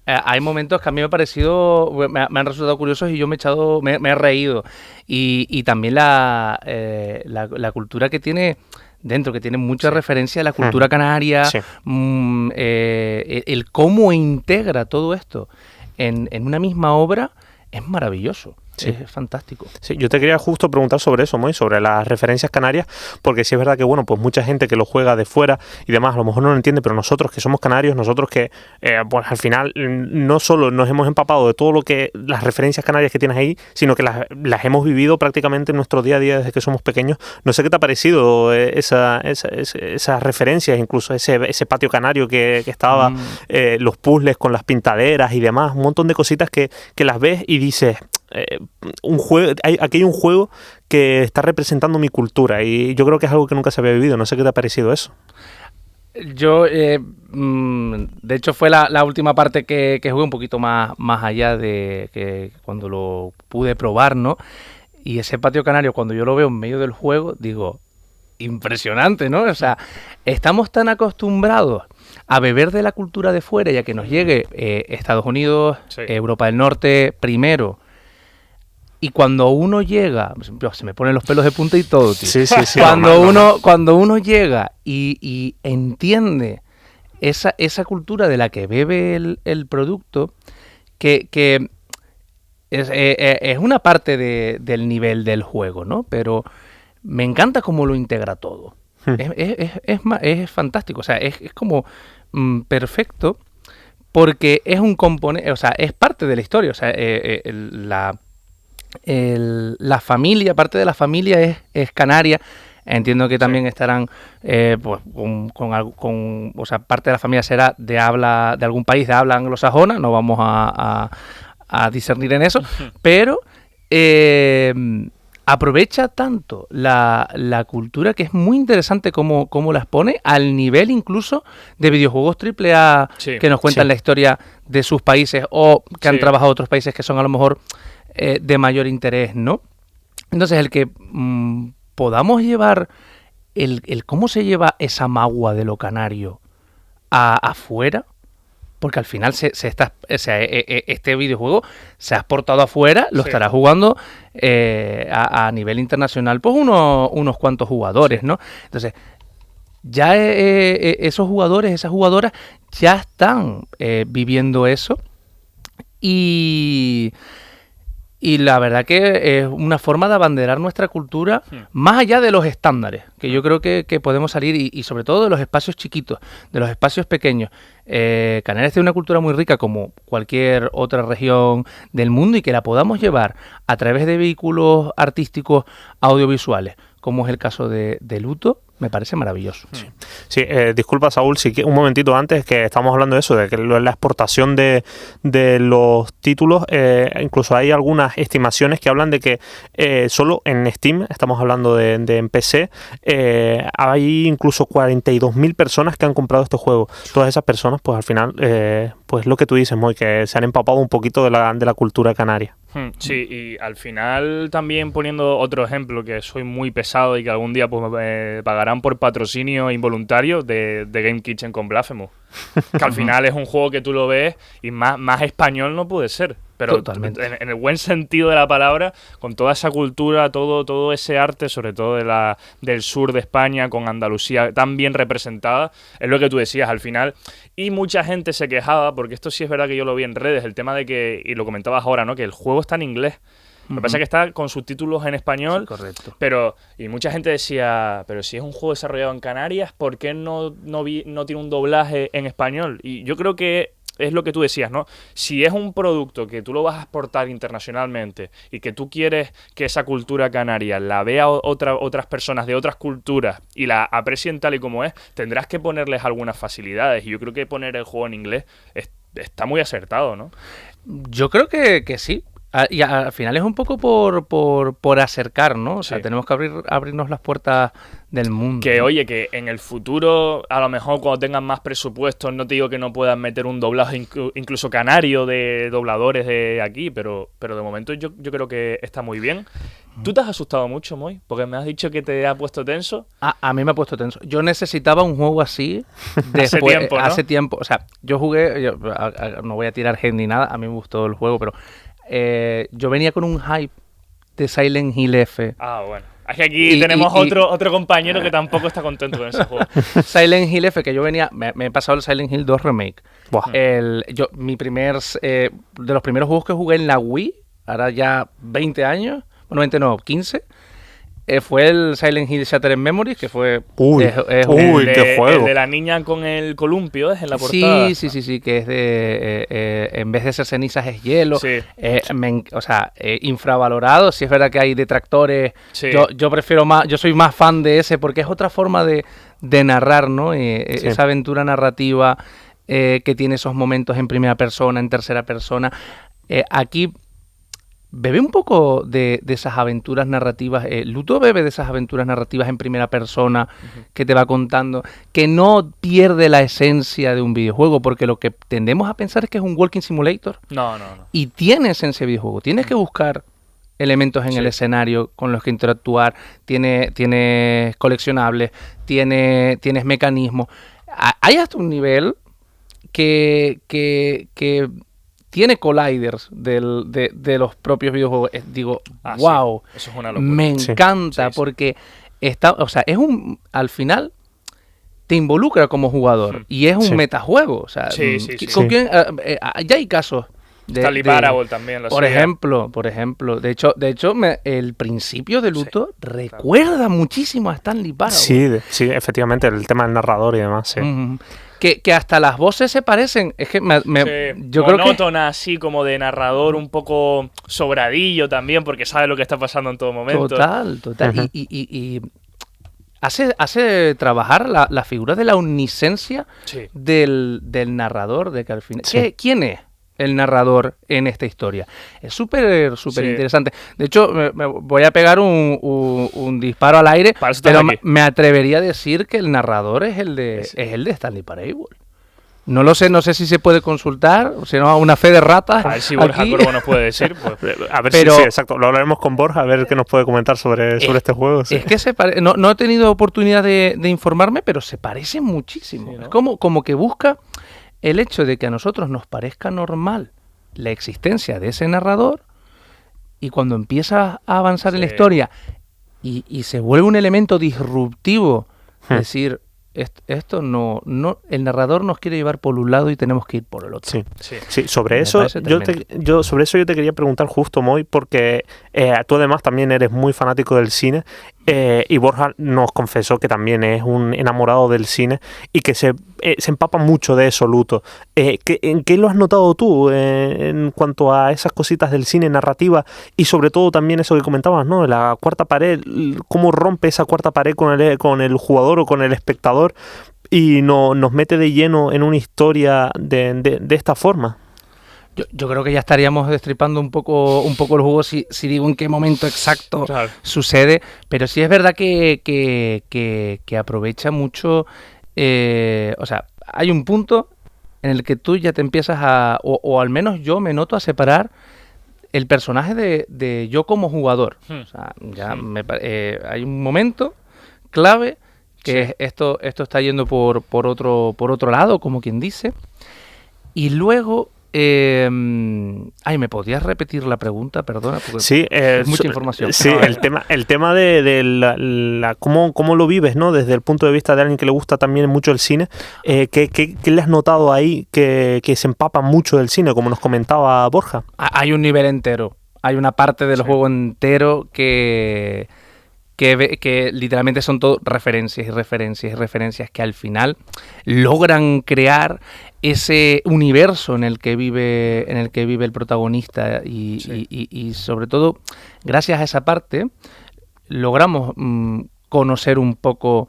Hay momentos que a mí me ha parecido, me han resultado curiosos y yo me he reído. Y también la cultura que tiene dentro, que tiene mucha referencia a la cultura canaria, el cómo integra todo esto en una misma obra es maravilloso. Sí. Es fantástico. Sí, yo te quería justo preguntar sobre eso, Moy, sobre las referencias canarias, porque sí es verdad que, bueno, pues mucha gente que lo juega de fuera y demás, a lo mejor no lo entiende, pero nosotros que somos canarios, nosotros que, pues al final no solo nos hemos empapado de todo lo que, las referencias canarias que tienes ahí, sino que las hemos vivido prácticamente en nuestro día a día desde que somos pequeños. No sé qué te ha parecido esas referencias, incluso ese patio canario que estaba, los puzzles con las pintaderas y demás, un montón de cositas que las ves y dices... aquí hay un juego que está representando mi cultura y yo creo que es algo que nunca se había vivido. No sé qué te ha parecido eso. Yo, de hecho, fue la última parte que jugué un poquito más allá de que cuando lo pude probar, ¿no? Y ese patio canario, cuando yo lo veo en medio del juego, digo, impresionante, ¿no? O sea, estamos tan acostumbrados a beber de la cultura de fuera y a que nos llegue Estados Unidos, Europa del Norte primero. Y cuando uno llega, se me ponen los pelos de punta y todo, tío. Sí. Cuando uno llega y entiende esa cultura de la que bebe el producto, que es una parte del nivel del juego, ¿no? Pero me encanta cómo lo integra todo. Es fantástico, o sea, es como perfecto porque es un componente, o sea, es parte de la historia, o sea, la familia, parte de la familia es canaria. Entiendo que también estarán pues o sea, parte de la familia será de algún país de habla anglosajona, no vamos a discernir en eso, pero aprovecha tanto la cultura que es muy interesante cómo las pone al nivel incluso de videojuegos AAA que nos cuentan la historia de sus países o que han trabajado otros países que son a lo mejor de mayor interés, ¿no? Entonces el que podamos llevar el cómo se lleva esa magua de lo canario afuera, porque al final este videojuego se ha exportado afuera, lo estará jugando a nivel internacional pues unos cuantos jugadores, ¿no? Entonces ya esos jugadores, esas jugadoras ya están viviendo eso y la verdad que es una forma de abanderar nuestra cultura más allá de los estándares, que yo creo que podemos salir y sobre todo de los espacios chiquitos, de los espacios pequeños. Canarias tiene una cultura muy rica como cualquier otra región del mundo y que la podamos llevar a través de vehículos artísticos audiovisuales, como es el caso de Luto, me parece maravilloso. Sí, disculpa, Saúl, un momentito antes, que estamos hablando de eso, de que la exportación de los títulos, incluso hay algunas estimaciones que hablan de que solo en Steam, estamos hablando de en PC, hay incluso 42.000 personas que han comprado este juego. Todas esas personas, pues al final, pues lo que tú dices, Moy, que se han empapado un poquito de la cultura canaria. Sí, y al final también poniendo otro ejemplo, que soy muy pesado y que algún día pues me pagarán por patrocinio involuntario de Game Kitchen con Blasphemous. Que al final es un juego que tú lo ves y más español no puede ser. Pero totalmente. En el buen sentido de la palabra, con toda esa cultura, todo ese arte, sobre todo del sur de España, con Andalucía tan bien representada, es lo que tú decías al final. Y mucha gente se quejaba, porque esto sí es verdad que yo lo vi en redes, el tema de que, y lo comentabas ahora, ¿no? Que el juego está en inglés. Lo que pasa es que está con subtítulos en español. Sí, correcto. Y mucha gente decía, pero si es un juego desarrollado en Canarias, ¿por qué no tiene un doblaje en español? Y yo creo que es lo que tú decías, ¿no? Si es un producto que tú lo vas a exportar internacionalmente y que tú quieres que esa cultura canaria la vea otras personas de otras culturas y la aprecien tal y como es, tendrás que ponerles algunas facilidades. Y yo creo que poner el juego en inglés está muy acertado, ¿no? Yo creo que sí. Y al final es un poco por acercar, ¿no? O sea, Sí. tenemos que abrirnos las puertas del mundo. Que oye, que en el futuro, a lo mejor cuando tengan más presupuestos, no te digo que no puedan meter un doblaje incluso canario de dobladores de aquí, pero de momento yo creo que está muy bien. ¿Tú te has asustado mucho, Moy? Porque me has dicho que te ha puesto tenso. A mí me ha puesto tenso. Yo necesitaba un juego así después, tiempo, ¿no? hace tiempo. O sea, yo jugué, no voy a tirar hate ni nada, a mí me gustó el juego, pero yo venía con un hype de Silent Hill F. Ah, bueno. Es que aquí tenemos otro compañero que tampoco está contento con ese juego. Silent Hill F, que yo venía, me he pasado el Silent Hill 2 Remake. Buah. De los primeros juegos que jugué en la Wii, ahora ya 20 años, bueno, 20 no, 15, fue el Silent Hill Shattered Memories, que fue... Uy, un- qué juego. El de la niña con el columpio, ¿es? En la portada. Sí, que es de... en vez de ser cenizas es hielo. Sí. Infravalorado. Sí es verdad que hay detractores. Sí. Yo prefiero más... Yo soy más fan de ese porque es otra forma de narrar, ¿no? Esa aventura narrativa que tiene esos momentos en primera persona, en tercera persona. Aquí... Bebe un poco de esas aventuras narrativas. Luto bebe de esas aventuras narrativas en primera persona que te va contando, que no pierde la esencia de un videojuego, porque lo que tendemos a pensar es que es un walking simulator No. y tiene esencia de videojuego. Tienes que buscar elementos en el escenario con los que interactuar, tienes coleccionables, tienes mecanismos. Hay hasta un nivel que tiene colliders de los propios videojuegos. Digo, Ah, sí. wow, Eso es una locura. me Sí. encanta Sí, sí. porque al final te involucra como jugador y es un Sí. metajuego. O sea, Sí, sí, sí. ¿con Sí. quién? Ya hay casos. Stanley Parable también lo Por hacía. ejemplo, de hecho, el principio de Luto recuerda muchísimo a Stanley Parable. Sí, efectivamente, el tema del narrador y demás, sí. Ujú. Que hasta las voces se parecen. Es que Sí, yo creo que monótona, así como de narrador, un poco sobradillo también, porque sabe lo que está pasando en todo momento. total. Ujú. Y hace trabajar la figura de la omnisciencia Sí. del narrador, de que al final... Sí. ¿Quién es el narrador en esta historia? Es súper Sí. interesante. De hecho, me voy a pegar un disparo al aire, Para eso estás pero aquí. me atrevería a decir que el narrador es el de Stanley Parable. No lo sé, no sé si se puede consultar, o si no, una fe de ratas. A ver si Borja aquí. Corvo nos puede decir. Pues. A ver Pero- si, sí, exacto. Lo hablaremos con Borja, a ver qué nos puede comentar sobre este juego. Sí. Es que no he tenido oportunidad de informarme, pero se parece muchísimo. Sí, ¿no? Es como que busca el hecho de que a nosotros nos parezca normal la existencia de ese narrador y cuando empieza a avanzar en la Sí. historia y se vuelve un elemento disruptivo, decir, esto no, el narrador nos quiere llevar por un lado y tenemos que ir por el otro. Sí. Sí. Sí, sobre Me eso parece tremendo. sobre eso yo te quería preguntar justo, Moy, porque tú además también eres muy fanático del cine y Borja nos confesó que también es un enamorado del cine y que se empapa mucho de eso, Luto. ¿En qué lo has notado tú en cuanto a esas cositas del cine, narrativa y sobre todo también eso que comentabas, ¿no? La cuarta pared, cómo rompe esa cuarta pared con el jugador o con el espectador y nos mete de lleno en una historia de esta forma? Yo creo que ya estaríamos destripando un poco el juego si digo en qué momento exacto Claro. sucede, pero sí es verdad que aprovecha mucho, o sea, hay un punto en el que tú ya te empiezas o al menos yo me noto a separar el personaje de yo como jugador. O sea, ya hay un momento clave que Sí. es esto está yendo por otro lado, como quien dice, y luego... ¿me podías repetir la pregunta? Perdona, porque Sí, es mucha información. Sí, No, el tema de cómo lo vives, ¿no? Desde el punto de vista de alguien que le gusta también mucho el cine, ¿qué le has notado ahí que se empapa mucho del cine, como nos comentaba Borja? Hay un nivel entero, hay una parte del juego entero que literalmente son todo referencias y referencias y referencias que al final logran crear ese universo en el que vive el protagonista y sobre todo gracias a esa parte logramos conocer un poco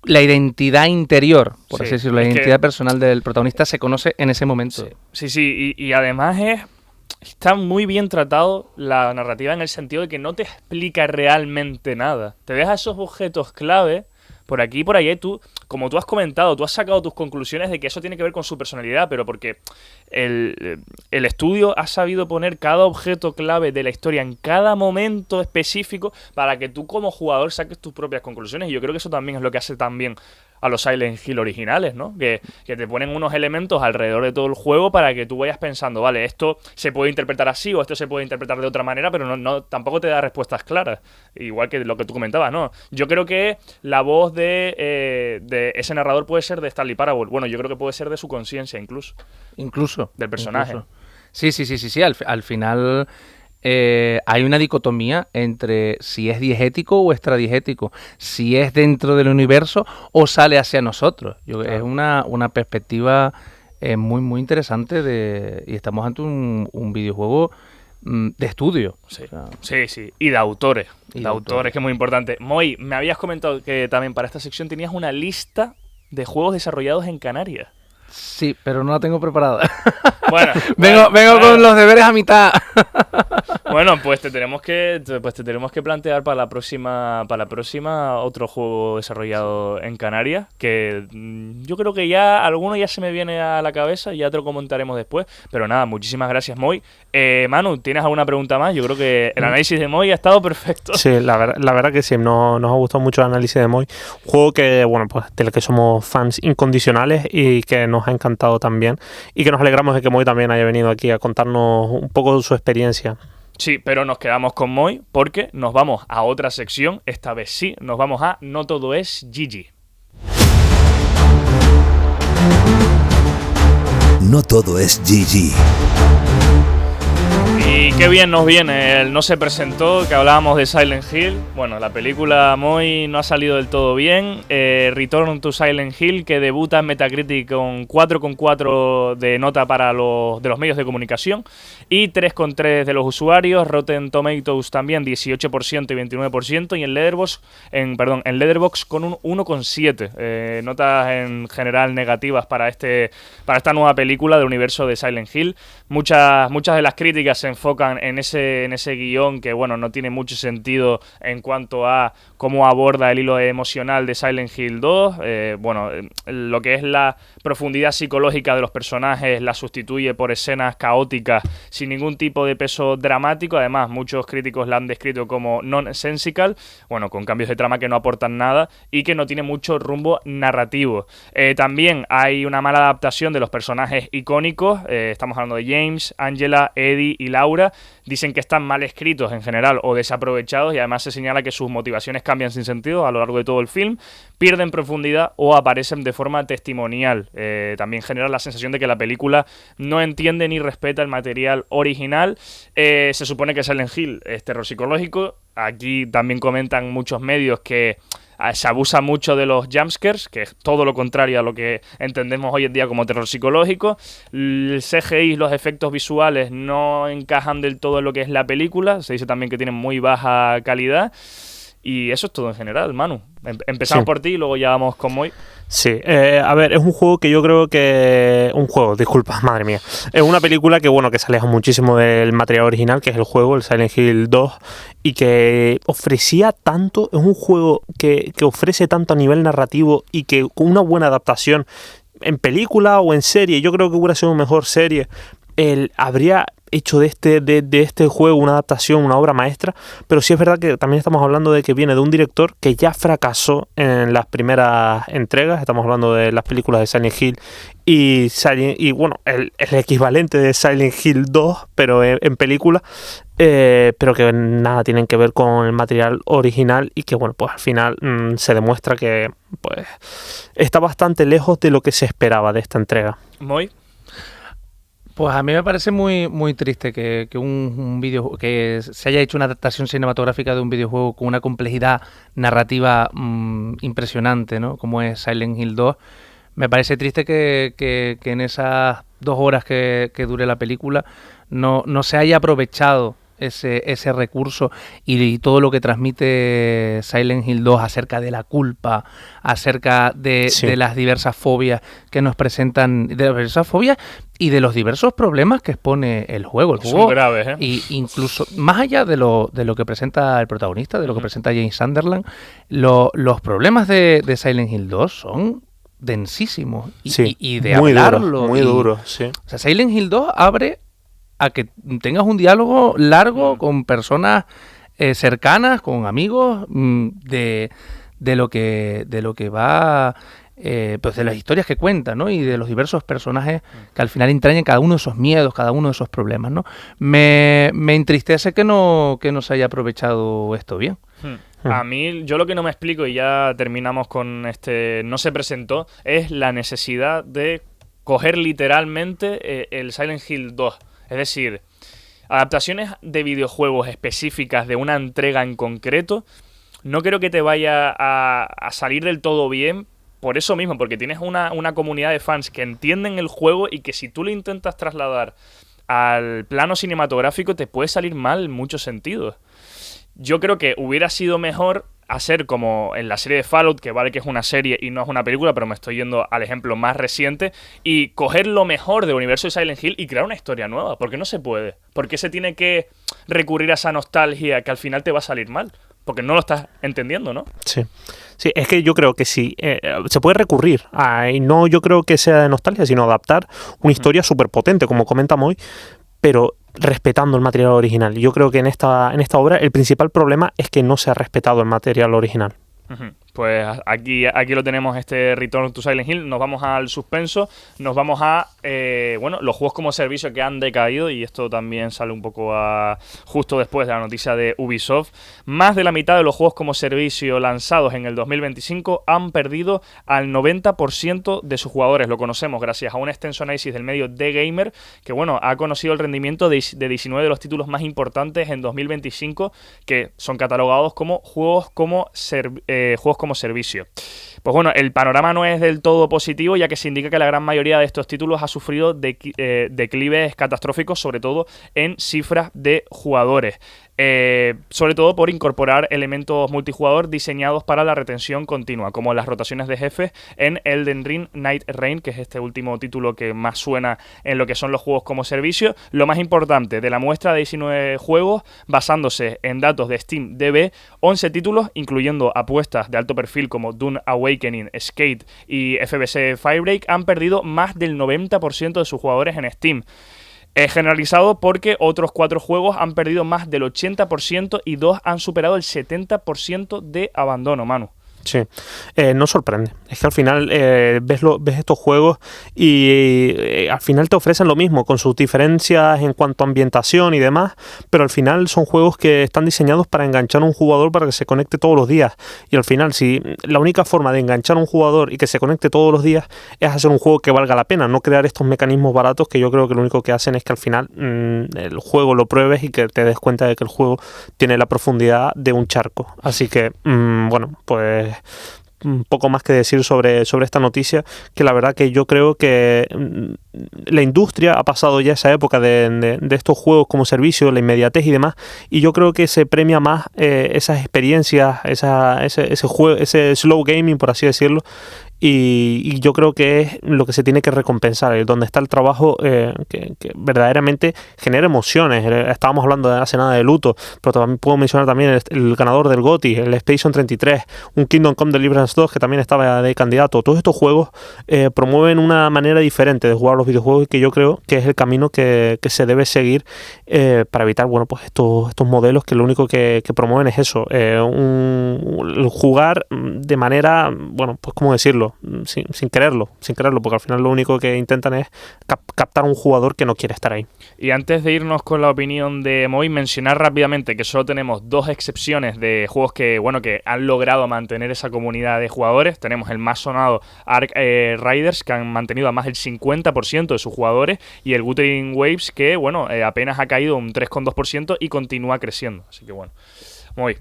la identidad interior, por así decirlo, la es que- identidad personal del protagonista se conoce en ese momento. Sí, y además es está muy bien tratado la narrativa en el sentido de que no te explica realmente nada. Te deja esos objetos clave por aquí y por allá y tú, como tú has comentado, tú has sacado tus conclusiones de que eso tiene que ver con su personalidad, pero porque el estudio ha sabido poner cada objeto clave de la historia en cada momento específico para que tú como jugador saques tus propias conclusiones, y yo creo que eso también es lo que hace tan bien a los Silent Hill originales, ¿no? Que te ponen unos elementos alrededor de todo el juego para que tú vayas pensando, vale, esto se puede interpretar así o esto se puede interpretar de otra manera, pero no tampoco te da respuestas claras. Igual que lo que tú comentabas, ¿no? Yo creo que la voz de ese narrador puede ser de Stanley Parable. Bueno, yo creo que puede ser de su conciencia incluso. Del personaje. Incluso. Sí. Al final hay una dicotomía entre si es diegético o extradiegético, si es dentro del universo o sale hacia nosotros. Claro. Es una perspectiva muy, muy interesante y estamos ante un videojuego de estudio. Sí, o sea, sí. Y de autores. Y de autores, que es muy importante. Moy, me habías comentado que también para esta sección tenías una lista de juegos desarrollados en Canarias. Sí, pero no la tengo preparada. Bueno, vengo con los deberes a mitad. Bueno, pues te tenemos que plantear para la próxima otro juego desarrollado en Canarias, que yo creo que ya alguno ya se me viene a la cabeza y ya te lo comentaremos después. Pero nada, muchísimas gracias, Moy. Manu, ¿tienes alguna pregunta más? Yo creo que el análisis de Moy ha estado perfecto. Sí, la verdad que sí, nos ha gustado mucho el análisis de Moy. Un juego que, bueno, pues del que somos fans incondicionales y que nos ha encantado también. Y que nos alegramos de que Moy también haya venido aquí a contarnos un poco de su experiencia. Sí, pero nos quedamos con Moy porque nos vamos a otra sección. Esta vez sí, nos vamos a No Todo Es GG. No todo es GG. Y qué bien nos viene el No se presentó, que hablábamos de Silent Hill. Bueno, la película Moy no ha salido del todo bien. Return to Silent Hill, que debuta en Metacritic con 4,4 de nota para los medios de comunicación y 3,3 de los usuarios. Rotten Tomatoes también 18% y 29%, y en Letterboxd con un 1,7. Notas en general negativas para esta nueva película del universo de Silent Hill. Muchas de las críticas se enfocan en ese guión que, bueno, no tiene mucho sentido en cuanto a cómo aborda el hilo emocional de Silent Hill 2. Lo que es la profundidad psicológica de los personajes la sustituye por escenas caóticas sin ningún tipo de peso dramático. Además, muchos críticos la han descrito como nonsensical, bueno, con cambios de trama que no aportan nada y que no tiene mucho rumbo narrativo. También hay una mala adaptación de los personajes icónicos. Estamos hablando de James, Angela, Eddie y Laura. Dicen que están mal escritos en general o desaprovechados, y además se señala que sus motivaciones cambian sin sentido a lo largo de todo el film, pierden profundidad o aparecen de forma testimonial. También genera la sensación de que la película no entiende ni respeta el material original. Se supone que Silent Hill es terror psicológico. Aquí también comentan muchos medios que se abusa mucho de los jumpscares, que es todo lo contrario a lo que entendemos hoy en día como terror psicológico. El CGI y los efectos visuales no encajan del todo en lo que es la película. Se dice también que tienen muy baja calidad. Y eso es todo en general, Manu. Empezamos por ti y luego ya vamos con Moy. Sí, a ver, es un juego que yo creo que... disculpa, madre mía. Es una película que, bueno, que se aleja muchísimo del material original, que es el juego, el Silent Hill 2, y que ofrecía tanto, es un juego que ofrece tanto a nivel narrativo y que con una buena adaptación en película o en serie, yo creo que hubiera sido mejor serie, habría hecho de este juego una adaptación, una obra maestra. Pero sí es verdad que también estamos hablando de que viene de un director que ya fracasó en las primeras entregas. Estamos hablando de las películas de Silent Hill y bueno, el equivalente de Silent Hill 2, pero en película, pero que nada tienen que ver con el material original, y que, bueno, pues al final se demuestra que pues está bastante lejos de lo que se esperaba de esta entrega. Moy. Pues a mí me parece muy, muy triste que un videojuego, que se haya hecho una adaptación cinematográfica de un videojuego con una complejidad narrativa impresionante, ¿no? Como es Silent Hill 2. Me parece triste que en esas 2 horas que dure la película no se haya aprovechado ese recurso y todo lo que transmite Silent Hill 2 acerca de la culpa, acerca de las diversas fobias que nos presentan, de las diversas fobias y de los diversos problemas que expone el juego. Son graves, ¿eh? Y incluso más allá de lo que presenta el protagonista, de lo que presenta James Sunderland, los problemas de Silent Hill 2 son densísimos y de muy hablarlo. Muy duro, sí. O sea, Silent Hill 2 abre a que tengas un diálogo largo con personas cercanas, con amigos, de lo que va, pues de las historias que cuenta, ¿no? Y de los diversos personajes que al final entrañan cada uno de esos miedos, cada uno de esos problemas, ¿no? Me entristece que no se haya aprovechado esto bien. A mí, yo lo que no me explico, y ya terminamos con no se presentó, es la necesidad de coger literalmente el Silent Hill 2. Es decir, adaptaciones de videojuegos específicas de una entrega en concreto, no creo que te vaya a salir del todo bien por eso mismo, porque tienes una comunidad de fans que entienden el juego y que si tú lo intentas trasladar al plano cinematográfico te puede salir mal en muchos sentidos. Yo creo que hubiera sido mejor hacer como en la serie de Fallout, que vale que es una serie y no es una película, pero me estoy yendo al ejemplo más reciente, y coger lo mejor del universo de Silent Hill y crear una historia nueva, porque no se puede. Porque se tiene que recurrir a esa nostalgia que al final te va a salir mal, porque no lo estás entendiendo, ¿no? Sí. Sí, es que yo creo que sí, se puede recurrir y no yo creo que sea de nostalgia, sino adaptar una historia súper potente, como comentamos hoy, pero respetando el material original. Yo creo que en esta obra el principal problema es que no se ha respetado el material original. Pues aquí lo tenemos, este Return to Silent Hill. Nos vamos al suspenso, nos vamos a los juegos como servicio que han decaído, y esto también sale un poco justo después de la noticia de Ubisoft. Más de la mitad de los juegos como servicio lanzados en el 2025 han perdido al 90% de sus jugadores. Lo conocemos gracias a un extenso análisis del medio The Gamer, que ha conocido el rendimiento de 19 de los títulos más importantes en 2025, que son catalogados como juegos como servicio. Pues bueno, el panorama no es del todo positivo, ya que se indica que la gran mayoría de estos títulos ha sufrido declives catastróficos, sobre todo en cifras de jugadores. Sobre todo por incorporar elementos multijugador diseñados para la retención continua, como las rotaciones de jefes en Elden Ring Night Reign, que es este último título que más suena en lo que son los juegos como servicio. Lo más importante, de la muestra de 19 juegos, basándose en datos de SteamDB, 11 títulos, incluyendo apuestas de alto perfil como Dune Awakening, Skate y FBC Firebreak, han perdido más del 90% de sus jugadores en Steam. Generalizado porque otros 4 juegos han perdido más del 80% y 2 han superado el 70% de abandono, Manu. Sí, no sorprende. Es que al final ves estos juegos y al final te ofrecen lo mismo, con sus diferencias en cuanto a ambientación y demás, pero al final son juegos que están diseñados para enganchar a un jugador para que se conecte todos los días. Y al final, si la única forma de enganchar a un jugador y que se conecte todos los días es hacer un juego que valga la pena, no crear estos mecanismos baratos que yo creo que lo único que hacen es que al final el juego lo pruebes y que te des cuenta de que el juego tiene la profundidad de un charco. Así que, pues un poco más que decir sobre esta noticia, que la verdad que yo creo que la industria ha pasado ya esa época de estos juegos como servicio, la inmediatez y demás, y yo creo que se premia más esas experiencias, ese slow gaming, por así decirlo, y yo creo que es lo que se tiene que recompensar, donde está el trabajo que verdaderamente genera emociones. Estábamos hablando hace nada de Luto, pero también puedo mencionar también el ganador del GOTY, el Expedition 33, un Kingdom Come Deliverance 2 que también estaba de candidato. Todos estos juegos promueven una manera diferente de jugar los videojuegos, y que yo creo que es el camino que se debe seguir para evitar pues estos modelos que lo único que promueven es eso, jugar de manera, pues cómo decirlo, sin quererlo, porque al final lo único que intentan es captar a un jugador que no quiere estar ahí. Y antes de irnos con la opinión de Moy, mencionar rápidamente que solo tenemos 2 excepciones de juegos que han logrado mantener esa comunidad de jugadores. Tenemos el más sonado Ark Riders, que han mantenido a más del 50% de sus jugadores, y el Wuthering Waves, que apenas ha caído un 3,2% y continúa creciendo. Así que Moy.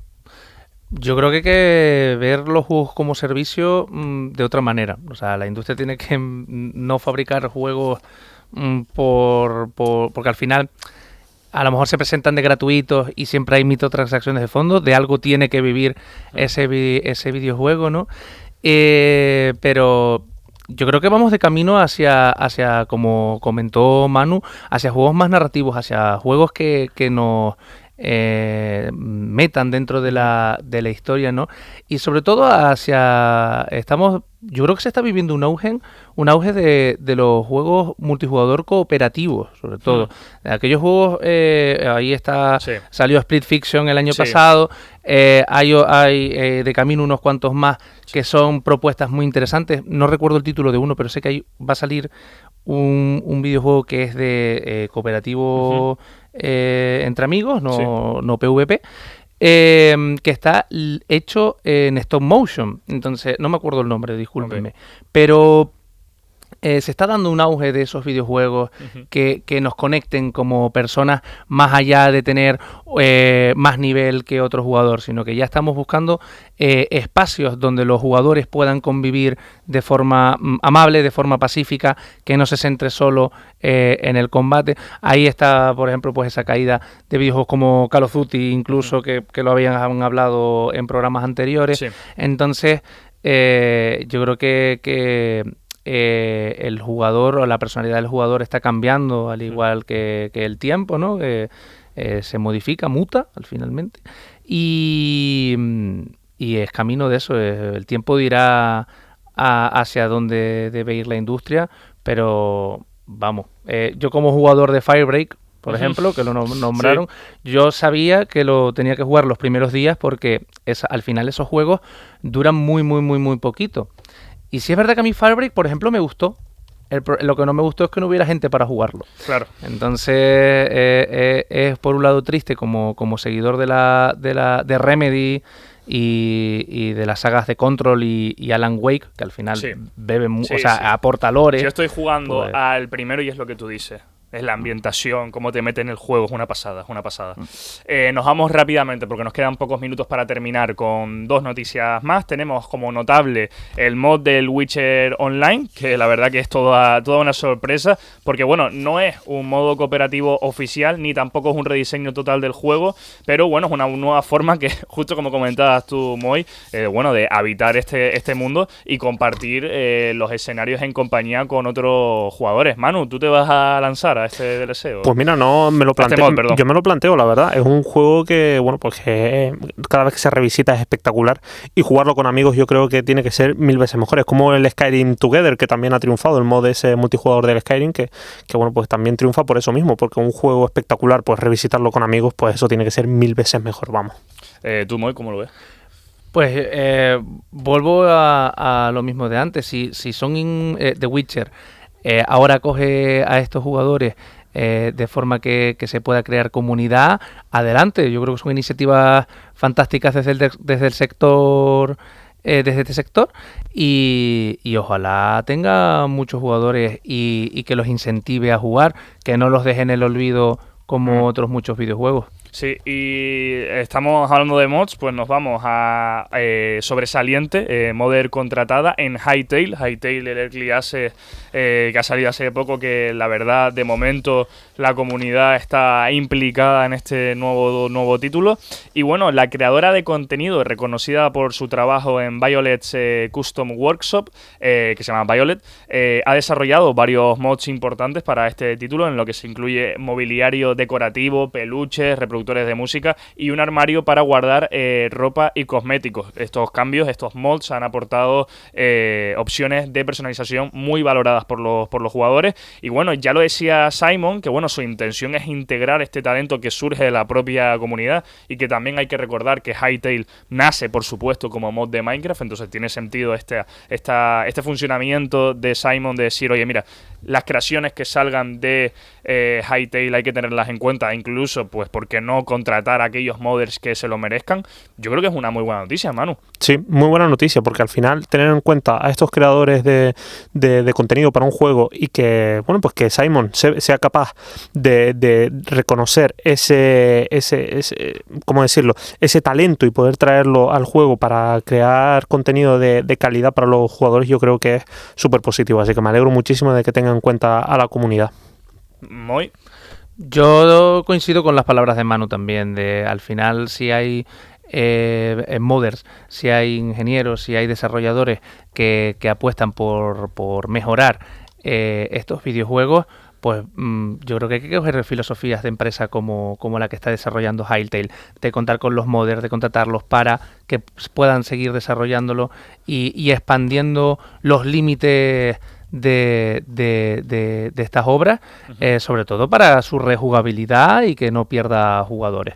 Yo creo que hay que ver los juegos como servicio de otra manera. O sea, la industria tiene que no fabricar juegos porque al final a lo mejor se presentan de gratuitos y siempre hay microtransacciones de fondo, de algo tiene que vivir ese videojuego, ¿no? Pero yo creo que vamos de camino hacia, como comentó Manu, hacia juegos más narrativos, hacia juegos que nos metan dentro de la historia, ¿no? Y sobre todo yo creo que se está viviendo un auge de los juegos multijugador cooperativos, sobre todo. Aquellos juegos, salió Split Fiction el año pasado, hay de camino unos cuantos más que son propuestas muy interesantes. No recuerdo el título de uno, pero sé que va a salir un videojuego que es de cooperativo entre amigos, no PvP. Que está hecho en stop motion. Entonces, no me acuerdo el nombre, discúlpenme. Okay. Pero se está dando un auge de esos videojuegos que nos conecten como personas más allá de tener más nivel que otro jugador, sino que ya estamos buscando espacios donde los jugadores puedan convivir de forma amable, de forma pacífica, que no se centre solo en el combate. Ahí está, por ejemplo, pues esa caída de videojuegos como Call of Duty, incluso que lo habían hablado en programas anteriores. Sí. Entonces, yo creo que el jugador o la personalidad del jugador está cambiando al igual que el tiempo, ¿no? Se modifica, muta finalmente y es camino de eso. El tiempo dirá hacia dónde debe ir la industria, pero vamos, yo como jugador de Firebreak, por ejemplo, que lo nombraron, yo sabía que lo tenía que jugar los primeros días porque al final esos juegos duran muy poquito. Y si es verdad que a mí Firebreak, por ejemplo, me gustó. Lo que no me gustó es que no hubiera gente para jugarlo. Claro. Entonces, es por un lado triste como seguidor de Remedy y de las sagas de Control y Alan Wake, que al final beben, aporta lore. Yo estoy jugando al primero y es lo que tú dices. Es la ambientación, cómo te mete en el juego, es una pasada. Nos vamos rápidamente porque nos quedan pocos minutos para terminar con dos noticias más. Tenemos como notable el mod del Witcher Online, que la verdad que es toda una sorpresa, porque bueno, no es un modo cooperativo oficial, ni tampoco es un rediseño total del juego, pero bueno, es una nueva forma que, justo como comentabas tú, Moy, de habitar este mundo y compartir los escenarios en compañía con otros jugadores. Manu, ¿tú te vas a lanzar a este DLC? Pues mira, no me lo planteo. Yo me lo planteo, la verdad. Es un juego que, bueno, pues que cada vez que se revisita es espectacular y jugarlo con amigos yo creo que tiene que ser 1000 veces mejor. Es como el Skyrim Together, que también ha triunfado, el mod ese multijugador del Skyrim, que bueno, pues también triunfa por eso mismo, porque un juego espectacular, pues revisitarlo con amigos, pues eso tiene que ser 1000 veces mejor, vamos. ¿Tú, Moy, cómo lo ves? Pues vuelvo a lo mismo de antes. Si son The Witcher, ahora coge a estos jugadores de forma que se pueda crear comunidad, adelante. Yo creo que son iniciativas fantásticas desde el sector, desde este sector, y ojalá tenga muchos jugadores y que los incentive a jugar, que no los deje en el olvido como otros muchos videojuegos. Sí, y estamos hablando de mods, pues nos vamos a sobresaliente, Modder contratada en Hytale, el Early Access que ha salido hace poco, que la verdad de momento la comunidad está implicada en este nuevo título. Y bueno, la creadora de contenido reconocida por su trabajo en Violet's Custom Workshop, que se llama Violet, ha desarrollado varios mods importantes para este título, en lo que se incluye mobiliario decorativo, peluches, reproductores de música y un armario para guardar ropa y cosméticos. Estos cambios, estos mods han aportado opciones de personalización muy valoradas por los jugadores. Y bueno, ya lo decía Simon, que bueno, su intención es integrar este talento que surge de la propia comunidad, y que también hay que recordar que Hytale nace, por supuesto, como mod de Minecraft. Entonces tiene sentido este funcionamiento de Simon de decir, oye, mira, las creaciones que salgan de Hytale hay que tenerlas en cuenta, incluso, pues, ¿por qué no contratar a aquellos modders que se lo merezcan? Yo creo que es una muy buena noticia, Manu. Sí, muy buena noticia, porque al final tener en cuenta a estos creadores de contenido para un juego, y que, bueno, pues que Simon sea capaz de reconocer ese ¿cómo decirlo? Ese talento y poder traerlo al juego para crear contenido de calidad para los jugadores, yo creo que es súper positivo. Así que me alegro muchísimo de que tengan en cuenta a la comunidad. Muy. Yo coincido con las palabras de Manu también, de al final si hay modders, si hay ingenieros, si hay desarrolladores que apuestan por mejorar estos videojuegos, pues yo creo que hay que coger filosofías de empresa como la que está desarrollando Hytale, de contar con los modders, de contratarlos para que puedan seguir desarrollándolo y expandiendo los límites de estas obras, sobre todo para su rejugabilidad y que no pierda jugadores.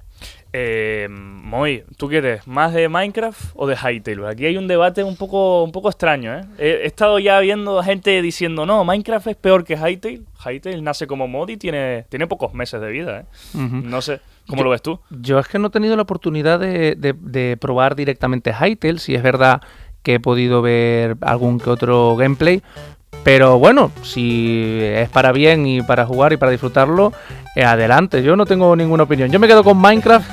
Moy, ¿tú quieres más de Minecraft o de Hytale? Aquí hay un debate un poco extraño, ¿eh? He estado ya viendo gente diciendo, no, Minecraft es peor que Hytale. Hytale nace como mod y tiene pocos meses de vida, ¿eh? No sé, ¿cómo lo ves tú? Yo es que no he tenido la oportunidad de probar directamente Hytale, si es verdad que he podido ver algún que otro gameplay. Pero bueno, si es para bien y para jugar y para disfrutarlo, adelante. Yo no tengo ninguna opinión. Yo me quedo con Minecraft,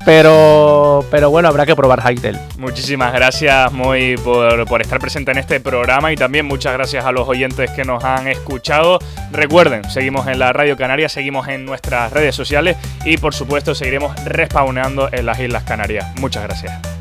pero bueno, habrá que probar Hytale. Muchísimas gracias, Moy, por estar presente en este programa y también muchas gracias a los oyentes que nos han escuchado. Recuerden, seguimos en la Radio Canaria, seguimos en nuestras redes sociales y por supuesto seguiremos respawneando en las Islas Canarias. Muchas gracias.